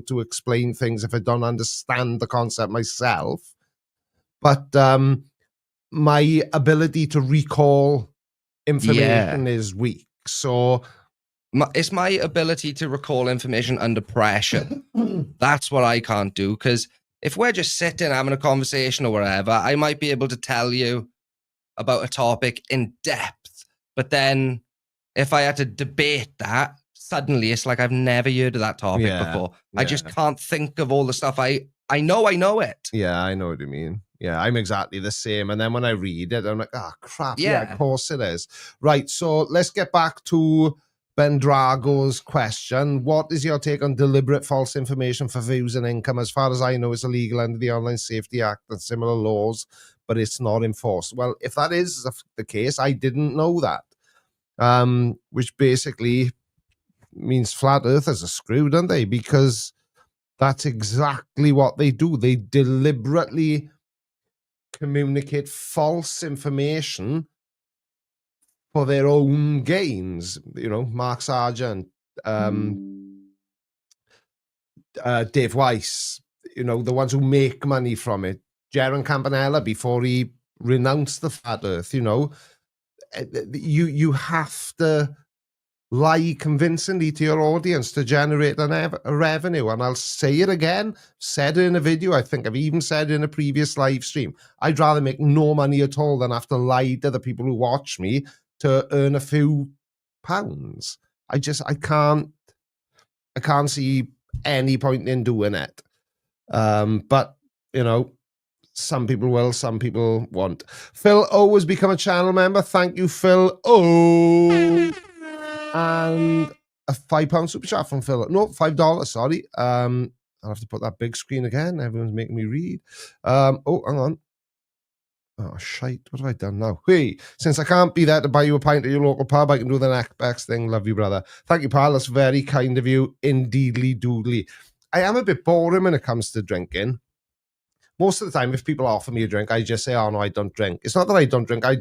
to explain things if I don't understand the concept myself. But my ability to recall information is weak. So it's my ability to recall information under pressure. That's what I can't do. Because if we're just sitting having a conversation or whatever, I might be able to tell you about a topic in depth. But then if I had to debate that, suddenly it's like I've never heard of that topic before. I just can't think of all the stuff. I know it. Yeah, I know what you mean. Yeah, I'm exactly the same. And then when I read it, I'm like, crap. Yeah, of course it is. Right, so let's get back to Ben Drago's question. What is your take on deliberate false information for views and income? As far as I know, it's illegal under the Online Safety Act and similar laws, but it's not enforced. Well, if that is the case, I didn't know that. Which basically means flat earthers are screwed, aren't they? Because That's exactly what they do. They deliberately communicate false information for their own gains. You know, Mark Sargent, Dave Weiss, you know, the ones who make money from it. Jaron Campanella, before he renounced the flat earth, you know, you have to lie convincingly to your audience to generate a revenue. And I'll say it again, said it in a video, I think I've even said it in a previous live stream. I'd rather make no money at all than have to lie to the people who watch me to earn a few pounds. I can't see any point in doing it. But, you know, some people will, some people won't. Phil O has become a channel member. Thank you, Phil O. And a £5 super chat from Phil. No, $5, sorry. I'll have to put that big screen again. Everyone's making me read. Oh, hang on. Oh, shite. What have I done now? Hey, since I can't be there to buy you a pint at your local pub, I can do the next best thing. Love you, brother. Thank you, pal. That's very kind of you. Indeedly doodly. I am a bit boring when it comes to drinking. Most of the time, if people offer me a drink, I just say, oh, no, I don't drink. It's not that I don't drink. I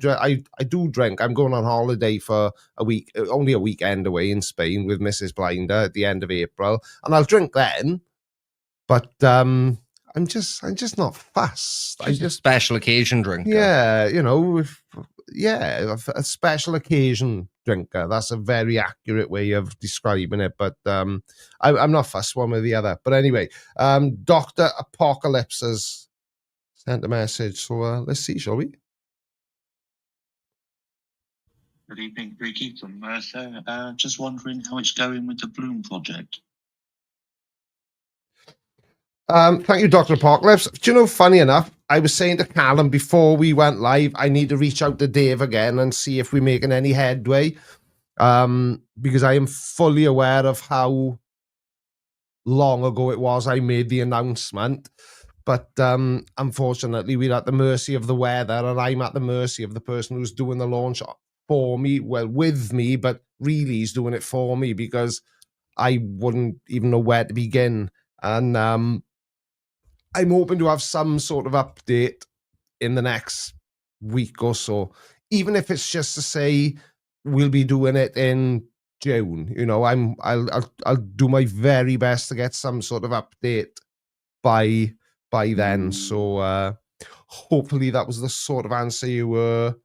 do drink. I'm going on holiday for a week, only a weekend away in Spain with Mrs. Blinder at the end of April. And I'll drink then. But I'm just not fussed. I just special occasion drinker. Yeah, you know, a special occasion drinker. That's a very accurate way of describing it. But I'm not fussed one way or the other. But anyway, Dr. Apocalypse has sent a message. So let's see, shall we? Good evening, Creaky from Merthyr. Just wondering how it's going with the Bloom project. Thank you, Dr. Apocalypse. Do you know, funny enough, I was saying to Callum before we went live, I need to reach out to Dave again and see if we're making any headway. Because I am fully aware of how long ago it was I made the announcement. But unfortunately, we're at the mercy of the weather, and I'm at the mercy of the person who's doing the launch for me, well, with me, but really he's doing it for me because I wouldn't even know where to begin. And I'm hoping to have some sort of update in the next week or so, even if it's just to say we'll be doing it in June. You know, I'll do my very best to get some sort of update by then. So hopefully that was the sort of answer you were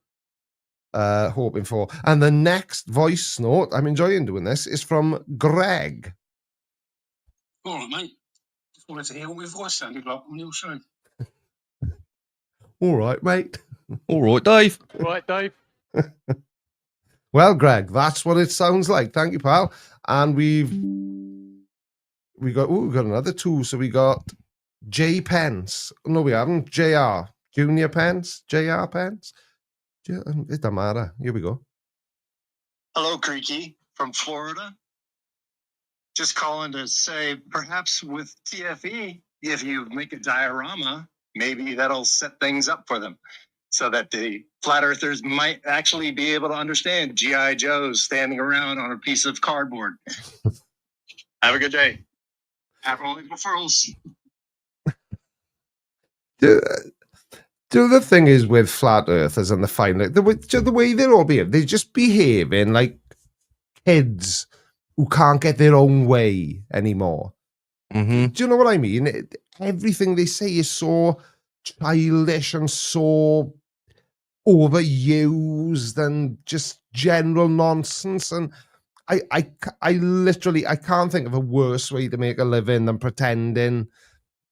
hoping for. And the next voice note, I'm enjoying doing this, is from Greg. All right, mate. Just wanted to hear what my voice sounded like on your show. All right, mate. All right, Dave. All right, Dave. Well, Greg, that's what it sounds like. Thank you, pal. And we got another two. So we got J Pence. No, we haven't. JR. Junior Pence. JR Pence. It doesn't matter. Here we go. Hello, Creaky from Florida. Just calling to say, perhaps with TFE, if you make a diorama, maybe that'll set things up for them so that the flat earthers might actually be able to understand G.I. Joes standing around on a piece of cardboard. Have a good day. Have all referrals. The thing is with flat earthers and the final, the way they're all behaving, they just behaving like kids who can't get their own way anymore. Mm-hmm. Do you know what I mean? Everything they say is so childish and so overused and just general nonsense. And I literally, I can't think of a worse way to make a living than pretending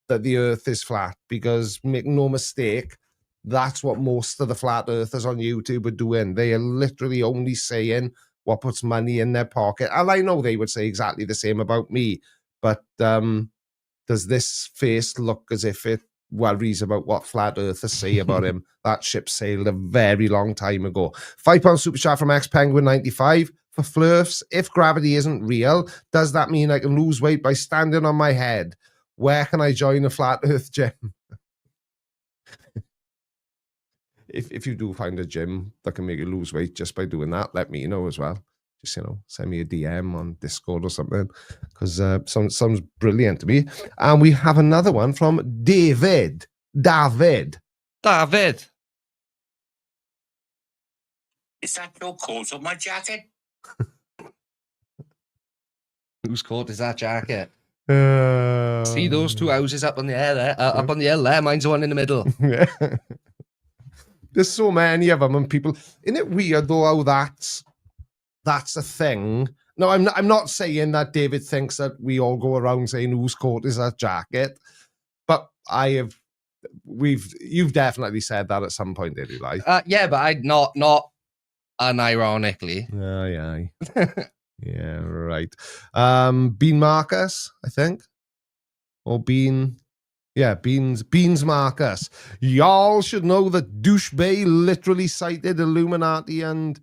that the earth is flat, because make no mistake, that's what most of the flat earthers on YouTube are doing. They are literally only saying what puts money in their pocket. And I know they would say exactly the same about me, but does this face look as if it worries about what flat earthers say about him? That ship sailed a very long time ago. £5 super chat from XPenguin95 for Flurfs. If gravity isn't real, does that mean I can lose weight by standing on my head? Where can I join a flat earth gym? If you do find a gym that can make you lose weight just by doing that, let me know as well. just, send me a DM on Discord or something, because sounds brilliant to me. And we have another one from David. Is that your coat on my jacket? Whose coat is that jacket? See those two houses up on the air there? Up on the hill there? Mine's the one in the middle. Yeah. There's so many of them, and people. Isn't it weird though how that's a thing? No, I'm not saying that David thinks that we all go around saying whose coat is that jacket, but you've definitely said that at some point in your life. Yeah, but I not unironically. Yeah. Yeah, right. Bean Marcus, I think. Or Bean. Yeah, Beans Marcus. Y'all should know that Dubay literally cited Illuminati and...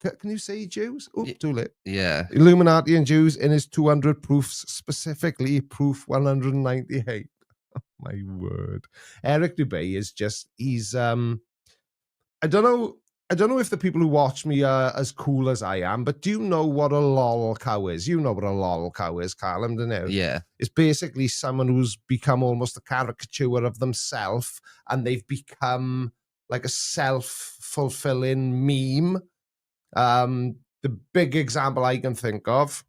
Can you say Jews? Oh, too late. Yeah. Illuminati and Jews in his 200 proofs, specifically proof 198. Oh, my word. Eric Dubay is just... He's... I don't know if the people who watch me are as cool as I am, but do you know what a lolcow is? You know what a lolcow is, Callum, don't you? Yeah. It's basically someone who's become almost a caricature of themselves, and they've become like a self-fulfilling meme. The big example I can think of,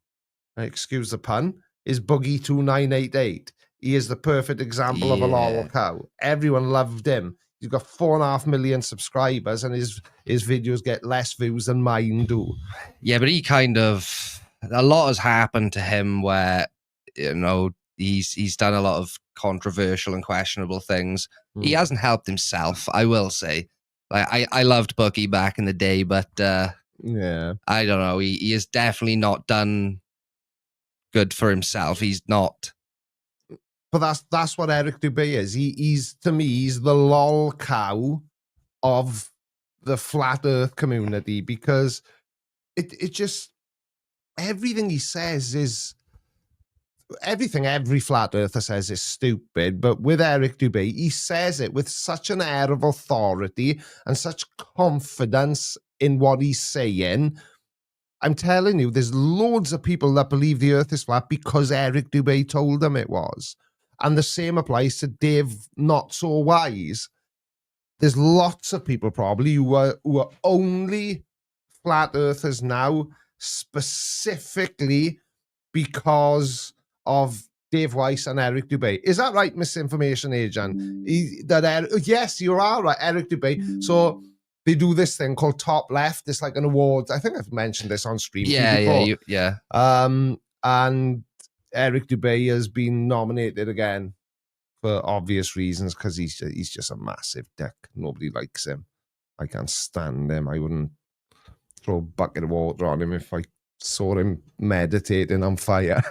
excuse the pun, is Boogie2988. He is the perfect example of a lolcow. Everyone loved him. He's got 4.5 million subscribers, and his videos get less views than mine do. Yeah, but he kind of... A lot has happened to him where, he's done a lot of controversial and questionable things. He hasn't helped himself, I will say. Like I loved Boogie back in the day, but yeah, I don't know. He has definitely not done good for himself. He's not... But that's what Eric Dubay is. He's to me, he's the lolcow of the flat earth community, because it just, everything he says is, everything every flat earther says is stupid, but with Eric Dubay, he says it with such an air of authority and such confidence in what he's saying. I'm telling you, there's loads of people that believe the earth is flat because Eric Dubay told them it was. And the same applies to Dave Not So Wise. There's lots of people probably who are only flat earthers now, specifically because of Dave Weiss and Eric Dubay. Is that right, misinformation agent? Yes, you are right, Eric Dubay. So they do this thing called Top Left. It's like an award. I think I've mentioned this on stream. Yeah. And Eric Dubay has been nominated again for obvious reasons, because he's just a massive dick. Nobody likes him. I can't stand him. I wouldn't throw a bucket of water on him if I saw him meditating on fire.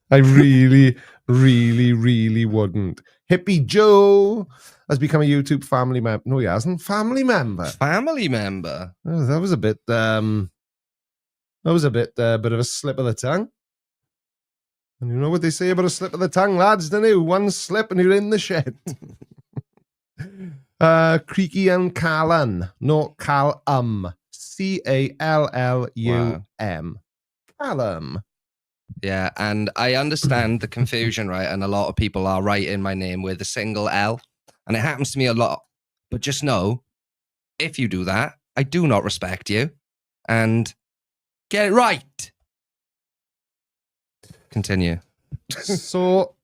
I really, really, really wouldn't. Hippie Joe has become a YouTube family member. No, he hasn't. Family member. Oh, that was a bit. Bit of a slip of the tongue. And you know what they say about a slip of the tongue, lads, don't you? One slip and you're in the shed. Creaky and Callum. No, Callum. Callum. Callum. Yeah, and I understand the confusion, right? And a lot of people are writing my name with a single L. And it happens to me a lot. But just know, if you do that, I do not respect you. And get it right. Continue. So,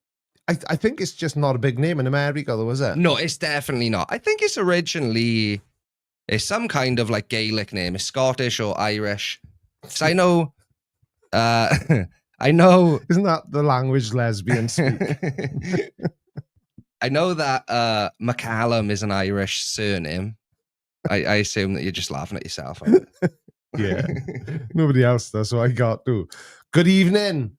I think it's just not a big name in America, though, is it? No, it's definitely not. I think it's originally some kind of like Gaelic name. It's Scottish or Irish. Because I know... I know... Isn't that the language lesbians speak? I know that McCallum is an Irish surname. I assume that you're just laughing at yourself. Yeah. Nobody else does, so I got to. Good evening,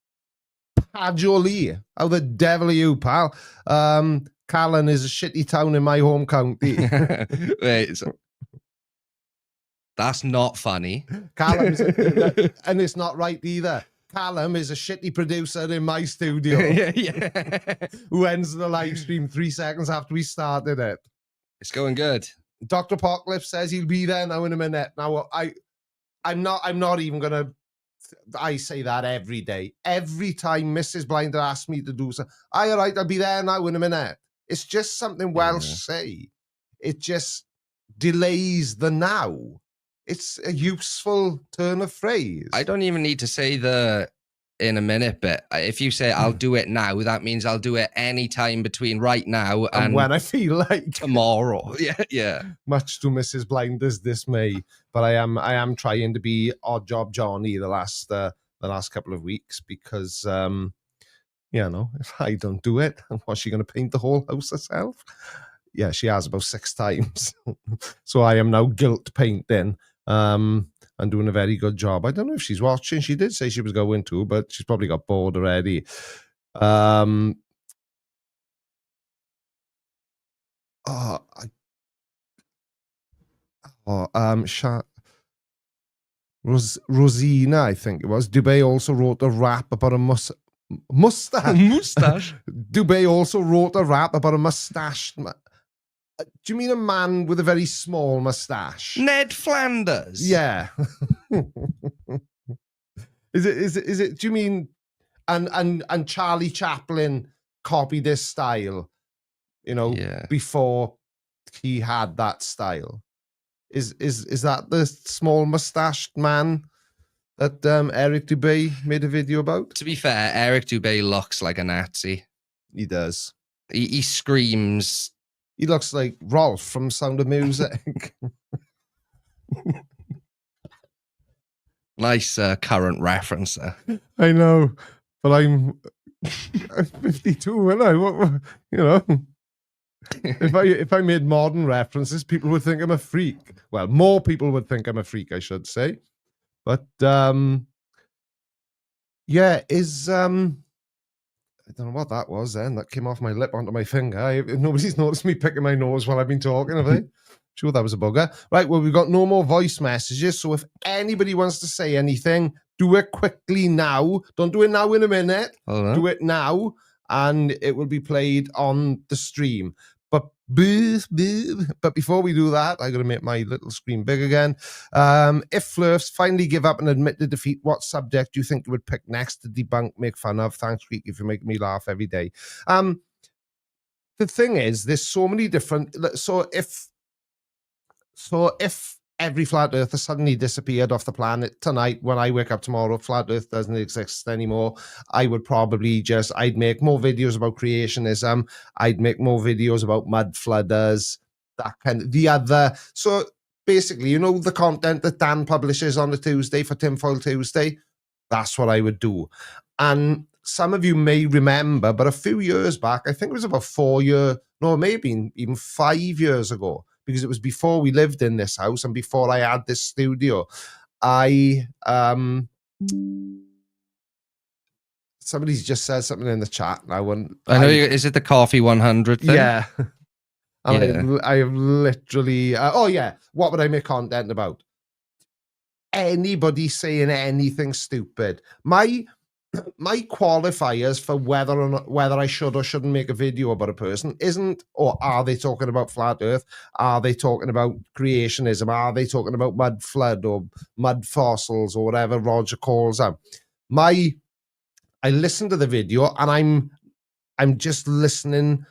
Padjoli. How the devil are you, pal? Callum is a shitty town in my home county. Wait, that's not funny. Callum, and it's not right either. Callum is a shitty producer in my studio. Who ends the live stream 3 seconds after we started it. It's going good. Dr. Apocalypse says he'll be there now in a minute. Now, I'm not even gonna. I say that every day. Every time Mrs. Blinder asks me to do something, all right, I'll be there now in a minute. It's just something Welsh say. It just delays the now. It's a useful turn of phrase. I don't even need to say the in a minute bit. If you say I'll do it now, that means I'll do it any time between right now and when I feel like tomorrow. Yeah. Much to Mrs. Blinder's dismay, but I am trying to be odd job Johnny the last couple of weeks because if I don't do it, what's she going to paint the whole house herself? Yeah, she has about 6 times. So I am now guilt painting. And doing a very good job. I don't know if she's watching. She did say she was going to, but she's probably got bored already. Rosina, I think it was. Dubay also wrote a rap about a mustache. Mustache? Dubay also wrote a rap about a mustache. Do you mean a man with a very small mustache? Ned Flanders. Yeah. Is it? Do you mean and Charlie Chaplin copied this style? Before he had that style. Is that the small mustached man that Eric Dubay made a video about? To be fair, Eric Dubay looks like a Nazi. He does. He screams. He looks like Rolf from Sound of Music. Nice current reference there. I know, but I'm 52, and if I made modern references, people would think I'm a freak. Well, more people would think I'm a freak, I should say. But I don't know what that was then. That came off my lip onto my finger. Nobody's noticed me picking my nose while I've been talking, have they? Sure, that was a bugger. Right, well, we've got no more voice messages, so if anybody wants to say anything, do it quickly now. Don't do it now in a minute. Do it now, and it will be played on the stream. But before we do that, I got to make my little screen big again. If Flurfs finally give up and admit the defeat, what subject do you think you would pick next to debunk, make fun of? Thanks, Creaky, for making me laugh every day. The thing is, there's so many different. So if every flat earther suddenly disappeared off the planet tonight, when I wake up tomorrow, flat earth doesn't exist anymore, I would probably I'd make more videos about creationism. I'd make more videos about mud flooders, that kind of, so basically, the content that Dan publishes on the Tuesday for Tinfoil Tuesday, that's what I would do. And some of you may remember, but a few years back, I think it was about 4 years, no, maybe even 5 years ago, because it was before we lived in this house and before I had this studio. Somebody's just said something in the chat. I know. Is it the Coffee 100 thing? Yeah. I have literally. What would I make content about? Anybody saying anything stupid. My qualifiers for whether I should or shouldn't make a video about a person isn't, or are they talking about flat earth? Are they talking about creationism? Are they talking about mud flood or mud fossils or whatever Roger calls them? I listen to the video and I'm just listening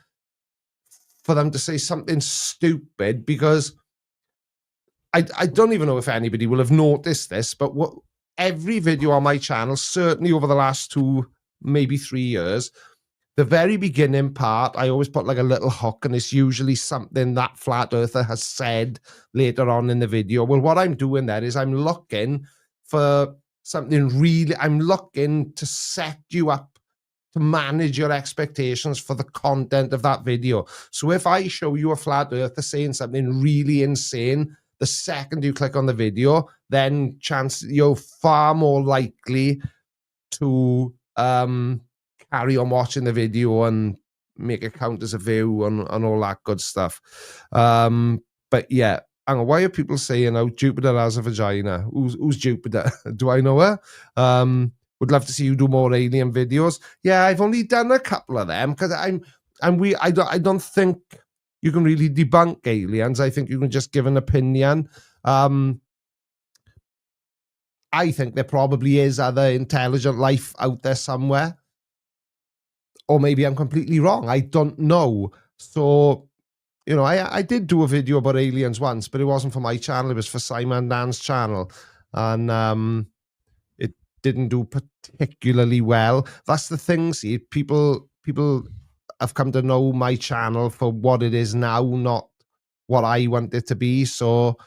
for them to say something stupid, because I don't even know if anybody will have noticed this, but every video on my channel, certainly over the last 2, maybe 3 years, the very beginning part, I always put like a little hook, and it's usually something that flat earther has said later on in the video. Well, what I'm doing there is I'm looking for something really, I'm looking to set you up to manage your expectations for the content of that video. So if I show you a flat earther saying something really insane, the second you click on the video, then you're far more likely to carry on watching the video and make it count as a view and all that good stuff. But yeah, hang on, why are people saying Jupiter has a vagina? Who's Jupiter? Do I know her? Would love to see you do more alien videos. Yeah, I've only done a couple of them because I don't think you can really debunk aliens. I think you can just give an opinion. I think there probably is other intelligent life out there somewhere. Or maybe I'm completely wrong. I don't know. So, you know, I did do a video about aliens once, but it wasn't for my channel. It was for Simon Dan's channel. And it didn't do particularly well. That's the thing, see, people have come to know my channel for what it is now, not what I want it to be. So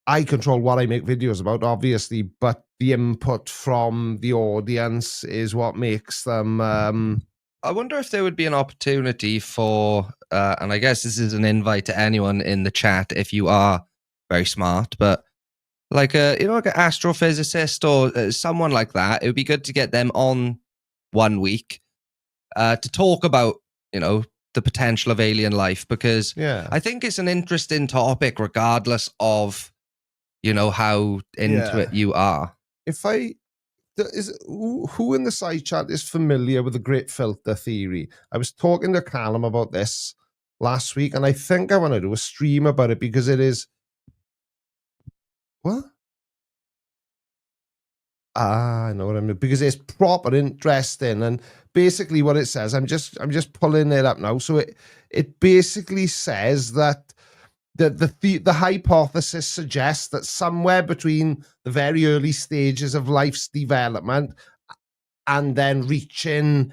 I control what I make videos about, obviously, but the input from the audience is what makes them. I wonder if there would be an opportunity for, and I guess this is an invite to anyone in the chat if you are very smart, but like like an astrophysicist or someone like that. It would be good to get them on 1 week to talk about, the potential of alien life, because I think it's an interesting topic, regardless of, how into it you are. Who in the side chat is familiar with the great filter theory? I was talking to Callum about this last week, and I think I want to do a stream about it because it is. What? I know what I mean, because it's proper interesting, and basically what it says, I'm just pulling it up now. So it basically says that the hypothesis suggests that somewhere between the very early stages of life's development and then reaching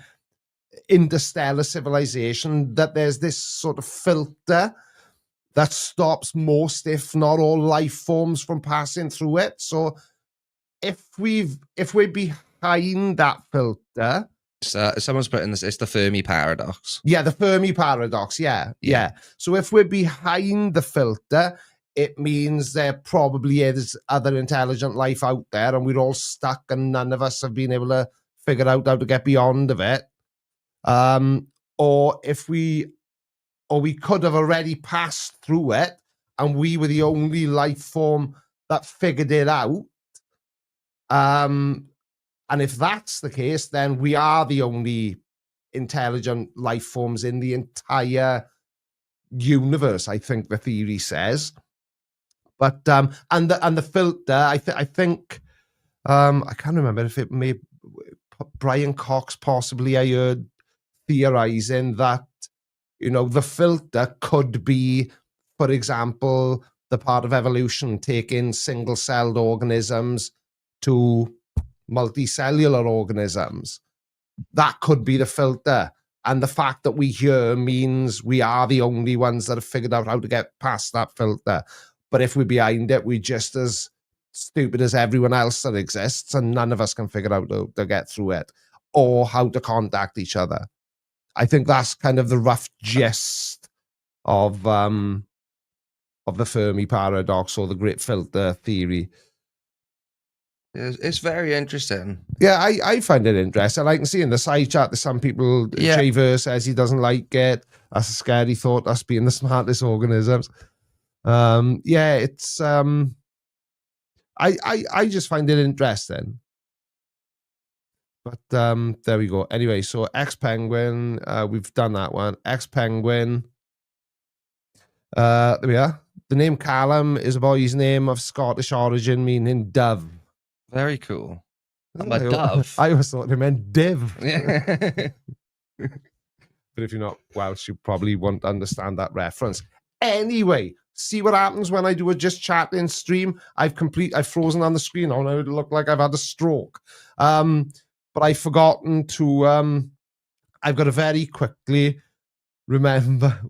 interstellar civilization, that there's this sort of filter that stops most, if not all, life forms from passing through it. So if we're behind that filter, someone's put in this, it's the Fermi Paradox. Yeah, the Fermi Paradox. Yeah. So if we're behind the filter, it means there probably is other intelligent life out there, and we're all stuck, and none of us have been able to figure out how to get beyond of it. Or we could have already passed through it, and we were the only life form that figured it out. And if that's the case, then we are the only intelligent life forms in the entire universe, I think the theory says. But and the filter, I think I can't remember if it may Brian Cox possibly, I heard theorizing that the filter could be, for example, the part of evolution taking single-celled organisms to multicellular organisms. That could be the filter, and the fact that we're here means we are the only ones that have figured out how to get past that filter. But if we're behind it, we're just as stupid as everyone else that exists, and none of us can figure out how to get through it or how to contact each other. I think that's kind of the rough gist of the Fermi Paradox or the great filter theory. It's very interesting. Yeah, I find it interesting. I can see in the side chat that some people, Javer says he doesn't like it. That's a scary thought, us being the smartest organisms. It's I just find it interesting. But there we go. Anyway, so X-Penguin, we've done that one. X-Penguin. There we are. The name Callum is a boy's name of Scottish origin, meaning dove. Very cool. I'm a dove. I always thought they meant div. But if you're not Welsh, you probably won't understand that reference. Anyway, see what happens when I do a just chatting stream. I've frozen on the screen now, and it would look like I've had a stroke. But I've forgotten to I've got to very quickly remember.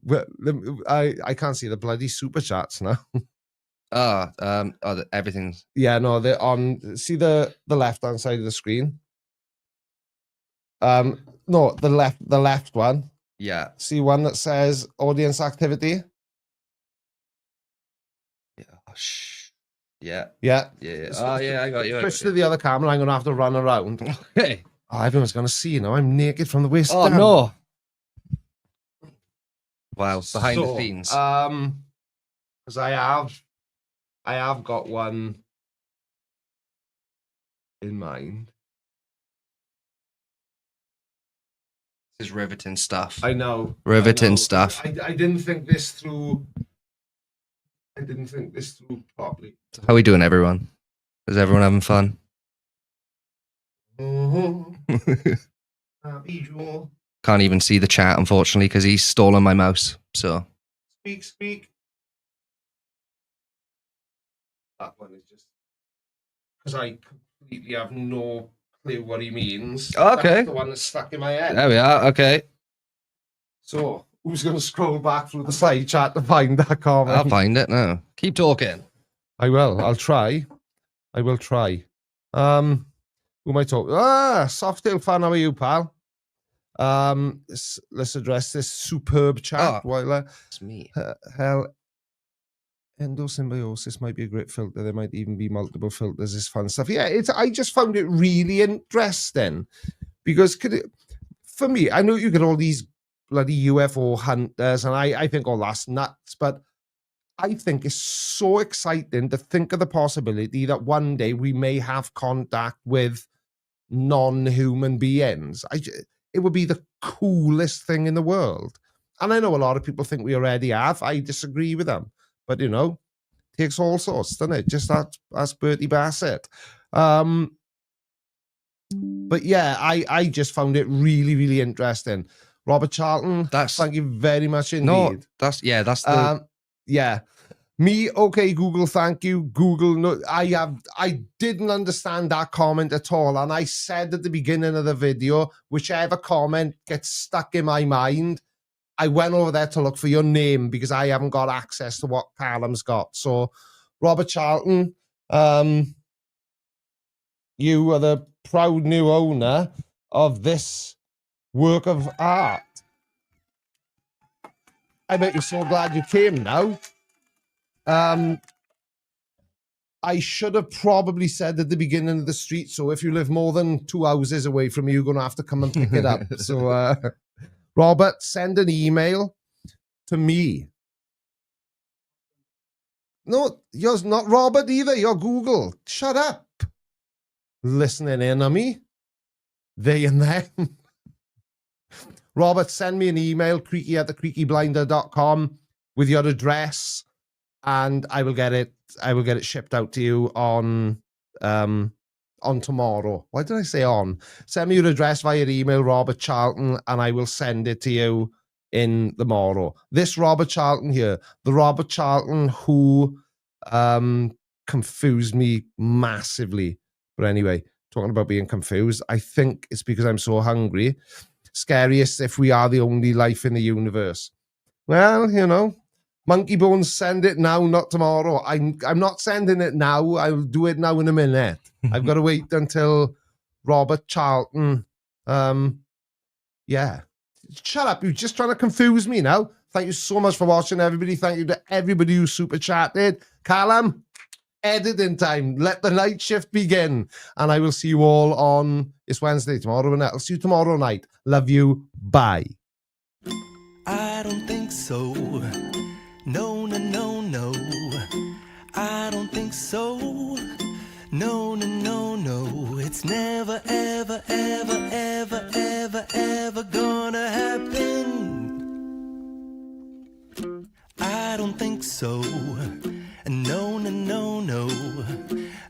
I can't see the bloody super chats now. Everything's. Yeah, no, they're on. See the left-hand side of the screen. No, the left one. Yeah. See one that says audience activity. Yeah. Oh yeah, I got you. Switch to the other camera. I'm going to have to run around. Okay. Oh, everyone's going to see you now. I'm naked from the waist down. No. Wow, behind the scenes. Because I have got one in mind. This is riveting stuff. I know. Riveting stuff. I didn't think this through. I didn't think this through properly. How are we doing, everyone? Is everyone having fun? Happy Joel. Can't even see the chat, unfortunately, because he's stolen my mouse. So Speak. That one is just because I completely have no clue what he means. Okay. That's the one that's stuck in my head. There we are. Okay. So who's going to scroll back through the side chat to find that comment? I'll find it now. Keep talking. I will. I'll try. I will try. Who am I talking? Softail fan, how are you, pal? Let's address this superb chat. It's me. Hell, endosymbiosis might be a great filter. There might even be multiple filters. This fun stuff. Yeah, I just found it really interesting because for me, I know you get all these bloody UFO hunters, and I think all that's nuts, but I think it's so exciting to think of the possibility that one day we may have contact with non-human beings. It would be the coolest thing in the world. And I know a lot of people think we already have. I disagree with them. But, takes all sorts, doesn't it? Just that's Bertie Bassett. But yeah, I just found it really, really interesting. Robert Charlton, thank you very much indeed. No, that's the... yeah. Me, okay, Google, thank you. Google, no, I didn't understand that comment at all. And I said at the beginning of the video, whichever comment gets stuck in my mind, I went over there to look for your name because I haven't got access to what Callum's got. So, Robert Charlton, you are the proud new owner of this work of art. I bet you're so glad you came now. I should have probably said at the beginning of the street, so if you live more than 2 houses away from me, you're going to have to come and pick it up. So, Robert, send an email to me. No, you're not Robert either. You're Google. Shut up. Listening in on me. They and them. Robert, send me an email, creaky@thecreakyblinder.com with your address, and I will get it shipped out to you on tomorrow. Why did I say on? Send me your address via email, Robert Charlton, and I will send it to you in the morrow. This Robert Charlton here, the Robert Charlton who confused me massively. But anyway, talking about being confused, I think it's because I'm so hungry. Scariest if we are the only life in the universe. Well, Monkey Bones, send it now, not tomorrow. I'm not sending it now. I'll do it now in a minute. I've got to wait until Robert Charlton. Yeah. Shut up. You're just trying to confuse me now. Thank you so much for watching, everybody. Thank you to everybody who super chatted. Callum, editing time. Let the night shift begin. And I will see you all on, it's Wednesday tomorrow, and I'll see you tomorrow night. Love you. Bye. I don't think so. No, no, no, no. I don't think so. No, no, no, no. It's never, ever, ever, ever, ever, ever gonna happen. I don't think so. No, no, no, no.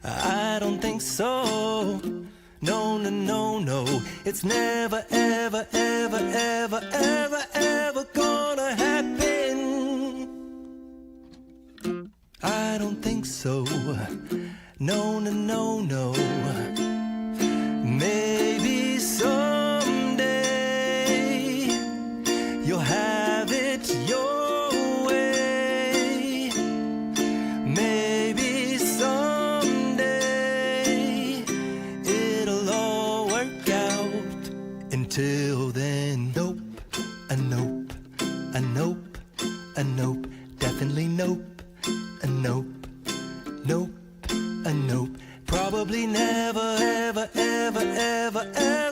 I don't think so. No, no, no, no. It's never, ever, ever, ever, ever, ever gonna happen. I don't think so. No, no, no, no. Maybe someday you'll have it your way. Maybe someday it'll all work out. Until then, nope, a nope, a nope, a nope, definitely nope, a nope, nope, a nope. Probably never, ever, ever, ever, ever.